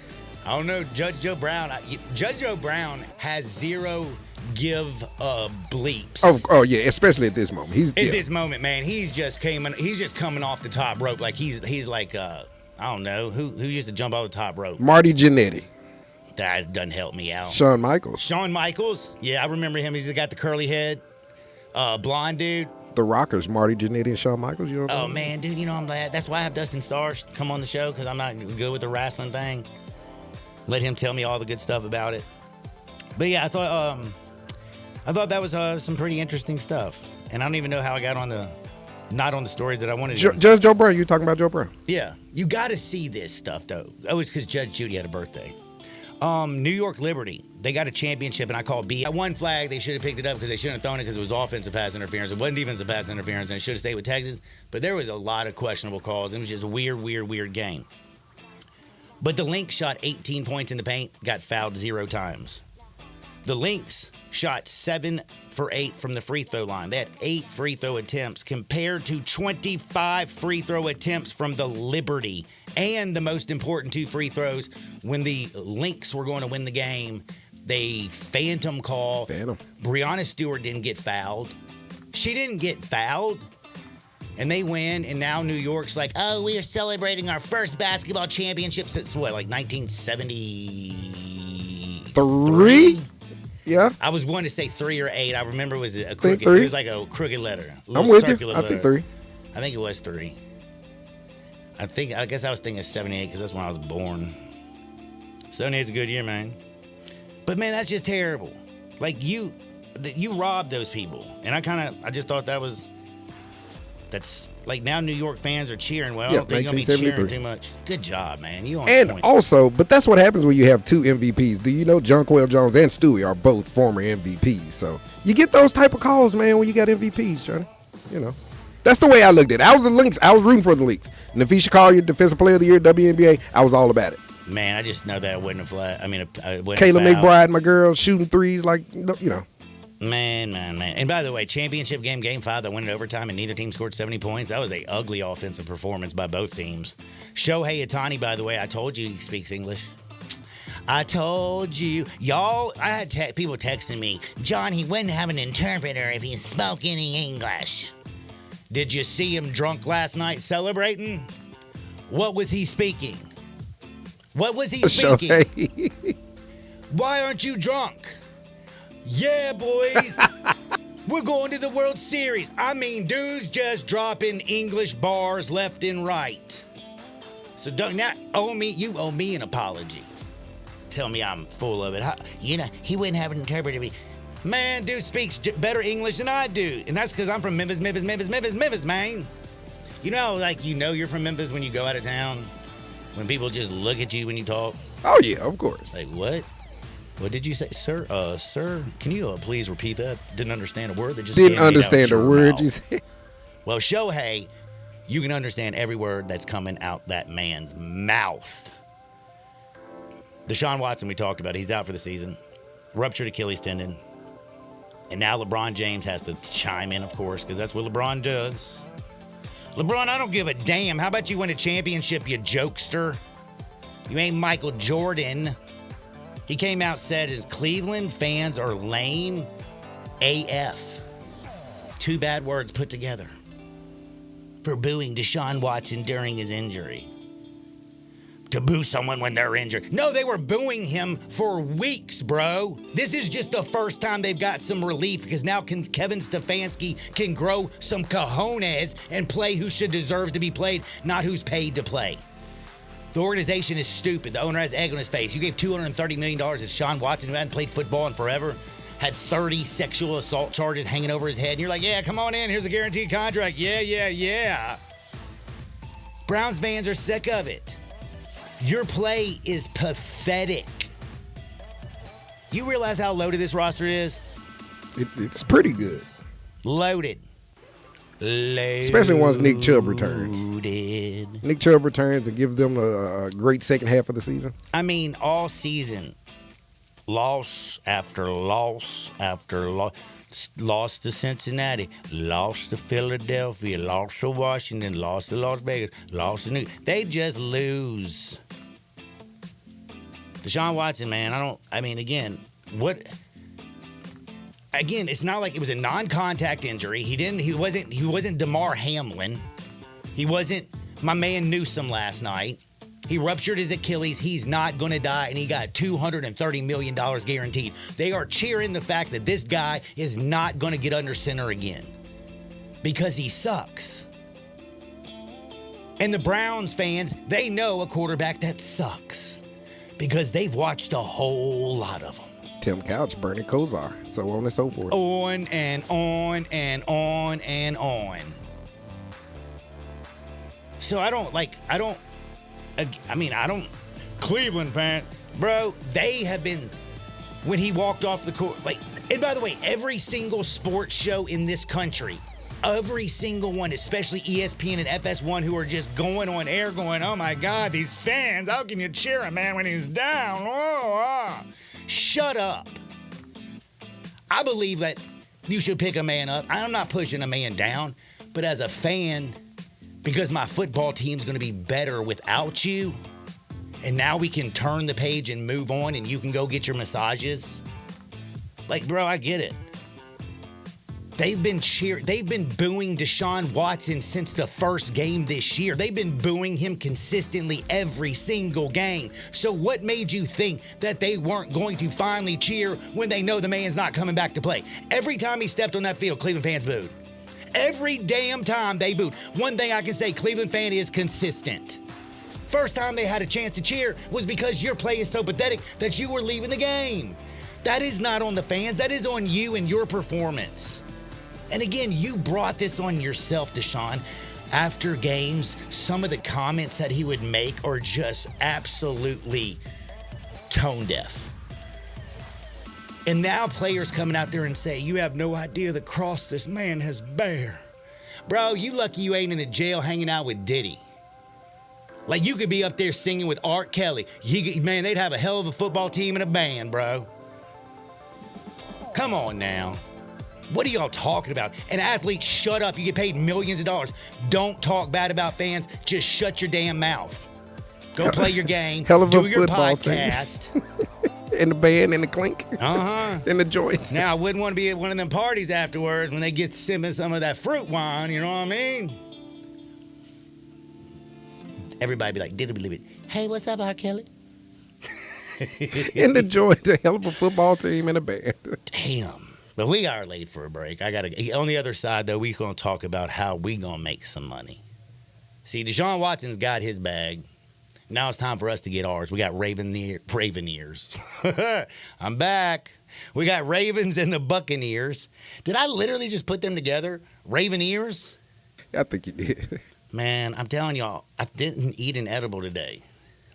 I don't know, Judge Joe Brown. Judge Joe Brown has zero give bleeps. Oh yeah, especially at this moment. This moment, man, he's just coming off the top rope. Like he's like I don't know who used to jump off the top rope. Marty Jannetty. That doesn't help me out. Shawn Michaels. Shawn Michaels. Yeah, I remember him. He's got the curly head, blonde dude. The Rockers, Marty Jannetty and Shawn Michaels. You know oh man, dude, you know I'm glad. That's why I have Dustin Starr come on the show, because I'm not good with the wrestling thing. Let him tell me all the good stuff about it. But yeah, I thought that was some pretty interesting stuff, and I don't even know how I got not on the stories that I wanted to. Judge Joe Brown, you talking about Joe Brown? Yeah, you got to see this stuff though. Oh, it's because Judge Judy had a birthday. New York Liberty, they got a championship, and I called B. At one flag, they should have picked it up because they shouldn't have thrown it because it was offensive pass interference. It wasn't defensive pass interference, and it should have stayed with Texas. But there was a lot of questionable calls. It was just a weird game. But the Lynx shot 18 points in the paint, got fouled 0 times. The Lynx shot 7 for 8 from the free throw line. They had 8 free throw attempts compared to 25 free throw attempts from the Liberty. And the most important 2 free throws, when the Lynx were going to win the game, they phantom call. Breonna Stewart didn't get fouled. She didn't get fouled. And they win, and now New York's like, oh, we are celebrating our first basketball championship since, what, like 1973? Yeah. I was one to say 3 or 8. I remember it was a crooked. It was like a crooked letter. I'm with you. I think 3. I think it was 3. I guess I was thinking 78 because that's when I was born. 78's a good year, man. But man, that's just terrible. Like you robbed those people, and I just thought that's like now New York fans are cheering. Well, Yeah, they're gonna be cheering 1973. too much. Good job, man. You on And point. also, but that's what happens when you have 2 MVPs. Do you know Jonquel Jones and Stewie are both former MVPs? So you get those type of calls, man, when you got MVPs, Johnny. You know. That's the way I looked at it. I was the Lynx. I was rooting for the Lynx. And if he should call you Defensive Player of the Year, WNBA, I was all about it. Man, I just know that it wasn't a flag. I mean, it wasn't Kayla a foul. McBride, my girl, shooting threes like, you know. Man. And by the way, championship game 5, that went in overtime, and neither team scored 70 points. That was a ugly offensive performance by both teams. Shohei Ohtani, by the way, I told you he speaks English. I told you. Y'all, I had people texting me, John, he wouldn't have an interpreter if he spoke any English. Did you see him drunk last night celebrating? What was he speaking? What was he speaking? Why aren't you drunk? Yeah, boys. We're going to the World Series. I mean, dudes just dropping English bars left and right. So don't you owe me an apology. Tell me I'm full of it. He wouldn't have an interpreter. Man, dude speaks better English than I do. And that's because I'm from Memphis, man. You know, like, you're from Memphis when you go out of town? When people just look at you when you talk? Oh, yeah, of course. Like, what? What did you say? Sir, can you please repeat that? Didn't understand a word that just Didn't came out understand a your word mouth. you said. Well, Shohei, you can understand every word that's coming out that man's mouth. Deshaun Watson, we talked about, he's out for the season. Ruptured Achilles tendon. And now LeBron James has to chime in, of course, because that's what LeBron does. LeBron, I don't give a damn. How about you win a championship, you jokester? You ain't Michael Jordan. He came out and said his Cleveland fans are lame AF. 2 bad words put together for booing Deshaun Watson during his injury. to boo someone when they're injured. No, they were booing him for weeks, bro. This is just the first time they've got some relief because now Kevin Stefanski can grow some cojones and play who should deserve to be played, not who's paid to play. The organization is stupid. The owner has egg on his face. You gave $230 million to Sean Watson, who hadn't played football in forever, had 30 sexual assault charges hanging over his head, and you're like, yeah, come on in. Here's a guaranteed contract. Yeah. Browns fans are sick of it. Your play is pathetic. You realize how loaded this roster is? It's pretty good. Loaded. Especially once Nick Chubb returns. Nick Chubb returns and gives them a great second half of the season. I mean, all season, loss after loss after loss. Lost to Cincinnati, lost to Philadelphia, lost to Washington, lost to Las Vegas, lost to New York. They just lose. Deshaun Watson, man, Again, it's not like it was a non-contact injury. He wasn't DeMar Hamlin. He wasn't my man Newsom last night. He ruptured his Achilles. He's not going to die, and he got $230 million guaranteed. They are cheering the fact that this guy is not going to get under center again because he sucks. And the Browns fans, they know a quarterback that sucks because they've watched a whole lot of them. Tim Couch, Bernie Kosar, so on and so forth. On and on and on and on. So I don't. Cleveland fan, bro, they have been, when he walked off the court, and by the way, every single sports show in this country, every single one, especially ESPN and FS1, who are just going on air going, oh my God, these fans, how can you cheer a man when he's down? Oh. Shut up. I believe that you should pick a man up. I'm not pushing a man down, but as a fan, because my football team's going to be better without you, and now we can turn the page and move on and you can go get your massages. Bro, I get it. They've been booing Deshaun Watson since the first game this year. They've been booing him consistently every single game. So what made you think that they weren't going to finally cheer when they know the man's not coming back to play? Every time he stepped on that field, Cleveland fans booed. Every damn time they booed. One thing I can say, Cleveland fan is consistent. First time they had a chance to cheer was because your play is so pathetic that you were leaving the game. That is not on the fans. That is on you and your performance. And again, you brought this on yourself, Deshaun. After games, some of the comments that he would make are just absolutely tone deaf. And now players coming out there and say, you have no idea the cross this man has bear. Bro, you lucky you ain't in the jail hanging out with Diddy. You could be up there singing with Art Kelly. Man, they'd have a hell of a football team and a band, bro. Come on now. What are y'all talking about? An athlete, shut up. You get paid millions of dollars. Don't talk bad about fans. Just shut your damn mouth. Go play your game. Hell of do a your football podcast. In the band, in the clink. In the joint. Now, I wouldn't want to be at one of them parties afterwards when they get sipping some of that fruit wine. You know what I mean? Everybody be like, did he believe it? Hey, what's up, R. Kelly? In the joint. A hell of a football team and a band. Damn. But we are late for a break. On the other side, though, we're going to talk about how we going to make some money. See, Deshaun Watson's got his bag. Now it's time for us to get ours. We got Raven ears. I'm back. We got Ravens and the Buccaneers. Did I literally just put them together? Raven ears? I think you did. Man, I'm telling y'all, I didn't eat an edible today.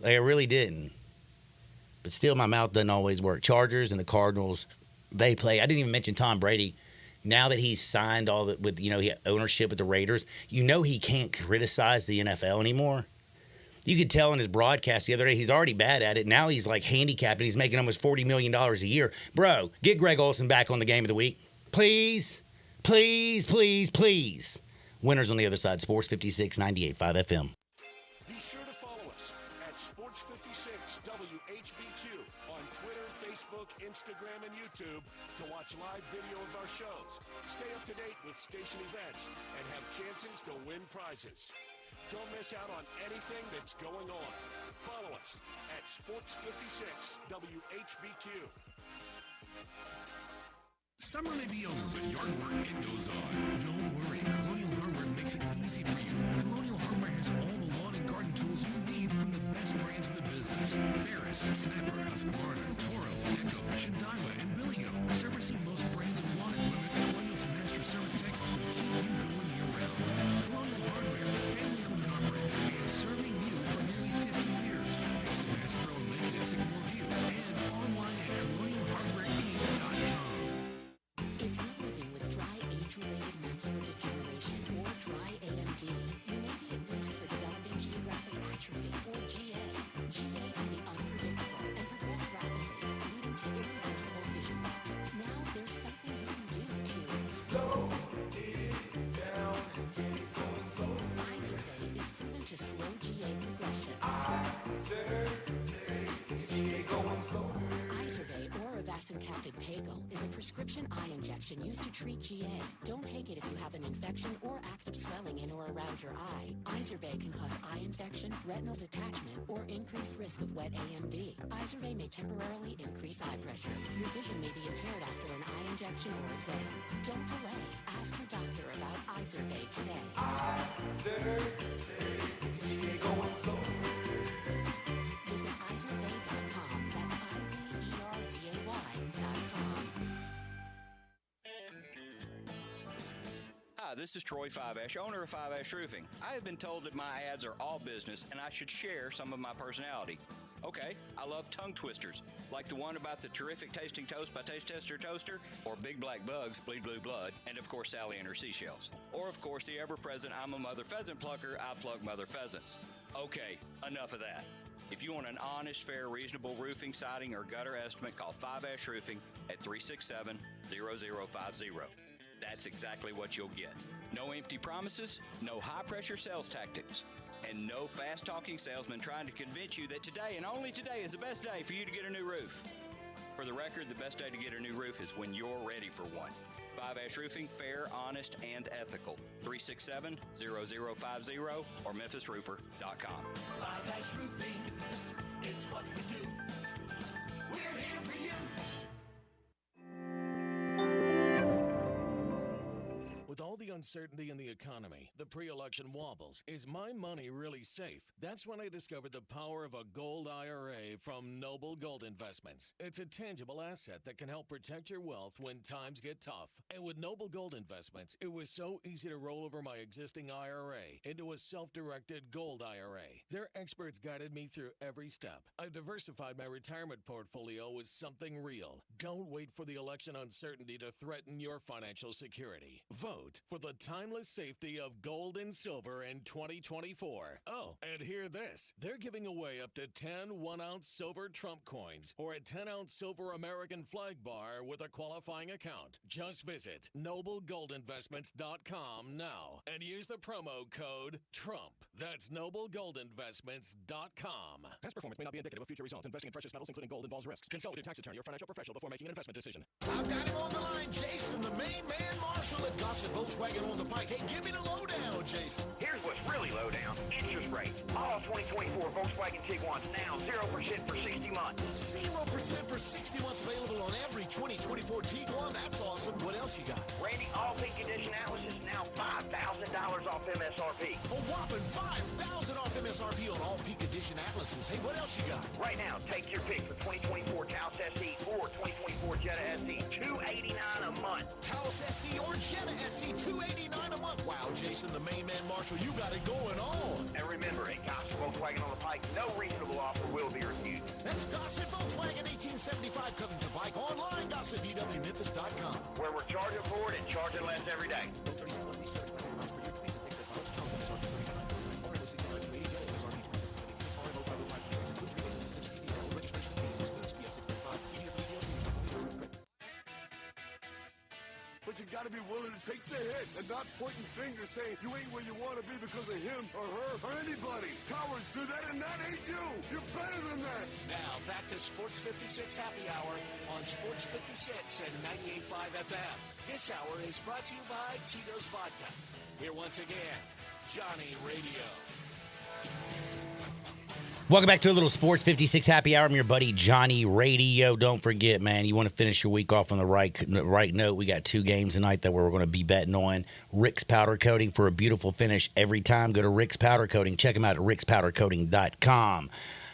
I really didn't. But still, my mouth doesn't always work. Chargers and the Cardinals, they play. I didn't even mention Tom Brady. Now that he's signed all that with, he had ownership with the Raiders, he can't criticize the NFL anymore. You could tell in his broadcast the other day, he's already bad at it. Now he's handicapped and he's making almost $40 million a year. Bro, get Greg Olsen back on the game of the week. Please, please, please, please. Winners on the other side, Sports 56, 98.5 FM. Be sure to follow us at Sports 56 WHBQ on Twitter, Facebook, Instagram, and YouTube to watch live video of our shows. Stay up to date with station events and have chances to win prizes. Don't miss out on anything that's going on. Follow us at Sports 56 WHBQ. Summer may be over, but yard work, it goes on. Don't worry, Colonial Hardware makes it easy for you. Colonial Hardware has all the lawn and garden tools you need from the best brands in the business. Ferris, Snapper, Husqvarna, Toro, Echo, Shindaiwa, and Billigo. Servicing most brands of lawn equipment, Colonial's master service techs will keep you going year-round. Colonial Hardware, family-owned and operated, and serving you for nearly 50 years. Based in Bass Pro and Lincoln at Sycamore View, and online at colonialhardwareinc.com. If you're living with dry age-related macular degeneration or dry AMD, you may be at risk for developing geographic atrophy or GA. GA can be unpredictable and progress rapidly, leading to irreversible vision loss. Now there's something you can do to slow it down and get it going slower. Izervay is proven to slow GA progression. Izervay is GA going slower. Izervay or avacincaptad pegol is a prescription eye injection used to treat GA. Don't take it if you have an infection or active swelling in or around your eye. Izervay can cause eye infection, retinal detachment, or increased risk of wet AMD. Izervay may temporarily increase eye pressure. Your vision may be impaired after an eye injection or exam. Don't delay. Ask your doctor about Izervay today. Izervay is GA going slower. Visit Izervay.com. That's IZERVAY.com. Hi, this is Troy Five Ash, owner of Five Ash Roofing. I have been told that my ads are all business and I should share some of my personality. Okay, I love tongue twisters, like the one about the terrific tasting toast by Taste Tester Toaster, or Big Black Bugs, Bleed Blue Blood, and of course Sally and her seashells. Or of course the ever-present I'm a Mother Pheasant Plucker, I pluck Mother Pheasants. Okay, enough of that. If you want an honest, fair, reasonable roofing, siding, or gutter estimate, call Five Ash Roofing at 367-0050. That's exactly what you'll get. No empty promises, no high-pressure sales tactics, and no fast-talking salesman trying to convince you that today and only today is the best day for you to get a new roof. For the record, the best day to get a new roof is when you're ready for one. Five Ash Roofing, fair, honest, and ethical. 367-0050 or memphisroofer.com. Five Ash Roofing, it's what we do. We're here for you. With all the uncertainty in the economy, the pre-election wobbles. Is my money really safe? That's when I discovered the power of a gold IRA from Noble Gold Investments. It's a tangible asset that can help protect your wealth when times get tough. And with Noble Gold Investments, it was so easy to roll over my existing IRA into a self-directed gold IRA. Their experts guided me through every step. I've diversified my retirement portfolio with something real. Don't wait for the election uncertainty to threaten your financial security. Vote for the timeless safety of gold and silver in 2024. Oh, and hear this. They're giving away up to 10 1-ounce silver Trump coins or a 10-ounce silver American flag bar with a qualifying account. Just visit noblegoldinvestments.com now and use the promo code TRUMP. That's noblegoldinvestments.com. Past performance may not be indicative of future results. Investing in precious metals, including gold, involves risks. Consult with your tax attorney or financial professional before making an investment decision. I've got him on the line, Jason, the main man marshal at Gossett Volkswagen on the Pike. Hey, give me the lowdown, Jason. Here's what's really low down. Interest rate. All 2024 Volkswagen Tiguan's now 0% for 60 months. 0% for 60 months available on every 2024 Tiguan. That's awesome. What else you got? Randy, all peak condition Atlas is now $5,000 off MSRP. A whopping $5,000 off MSRP on all peak edition Atlases. Hey, what else you got? Right now, take your pick for 2024 Taos SE or 2024 Jetta SE. $289 a month. Taos SE or Jetta SE, $289 a month. Wow, Jason, the main man marshal, you got it going on. And remember, at Gossett Volkswagen on the Pike, no reasonable offer will be refused. That's Gossett Volkswagen 1875 Covington Pike. Online, GossettDWMemphis.com. Where we're charging for it and charging less every day. But you got to be willing to take the hit and not pointing fingers saying you ain't where you want to be because of him or her or anybody. Cowards do that, and that ain't you. You're better than that. Now, back to Sports 56 Happy Hour on Sports 56 and 98.5 FM. This hour is brought to you by Tito's Vodka. Here once again, Johnny Radio. Welcome back to a little Sports 56 Happy Hour. I'm your buddy Johnny Radio. Don't forget, man, you want to finish your week off on the right note. We got 2 games tonight that we're going to be betting on. Rick's Powder Coating for a beautiful finish every time. Go to Rick's Powder Coating. Check them out at rickspowdercoating.com.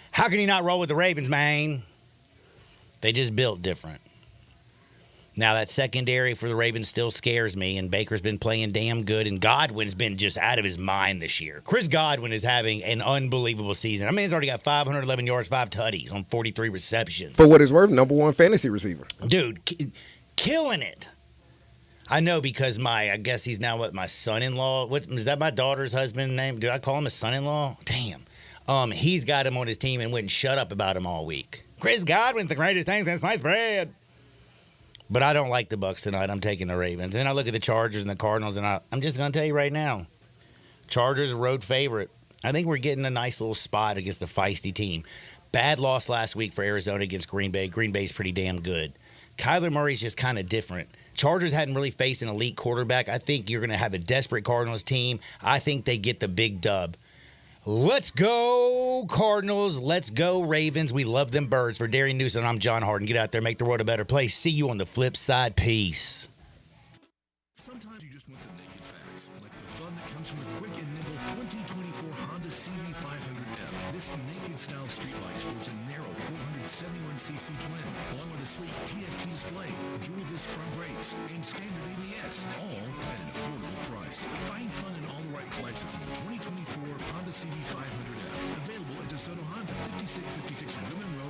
How can you not roll with the Ravens, man? They just built different. Now, that secondary for the Ravens still scares me, and Baker's been playing damn good, and Godwin's been just out of his mind this year. Chris Godwin is having an unbelievable season. I mean, he's already got 511 yards, 5 tutties on 43 receptions. For what it's worth, #1 fantasy receiver. Dude, killing it. I know because I guess he's now my son-in-law. Is that my daughter's husband's name? Do I call him a son-in-law? Damn. He's got him on his team and wouldn't shut up about him all week. Chris Godwin's the greatest thing since sliced bread. But I don't like the Bucs tonight. I'm taking the Ravens. And then I look at the Chargers and the Cardinals, and I'm just going to tell you right now, Chargers a road favorite. I think we're getting a nice little spot against a feisty team. Bad loss last week for Arizona against Green Bay. Green Bay's pretty damn good. Kyler Murray's just kind of different. Chargers hadn't really faced an elite quarterback. I think you're going to have a desperate Cardinals team. I think they get the big dub. Let's go, Cardinals. Let's go, Ravens. We love them birds. For Darian Newsom, I'm John Harden. Get out there, make the world a better place. See you on the flip side. Peace. Sometimes you just want the naked facts, like the fun that comes from the quick and nimble 2024 Honda CB500F. This naked-style streetlight sports a narrow 471cc twin, along with a sleek TFT display, dual-disc front brakes, and standard ABS, all at an affordable price. Find fun in all the right places in the 2024 Honda CB500F, available at DeSoto Honda, 5656 Women Road.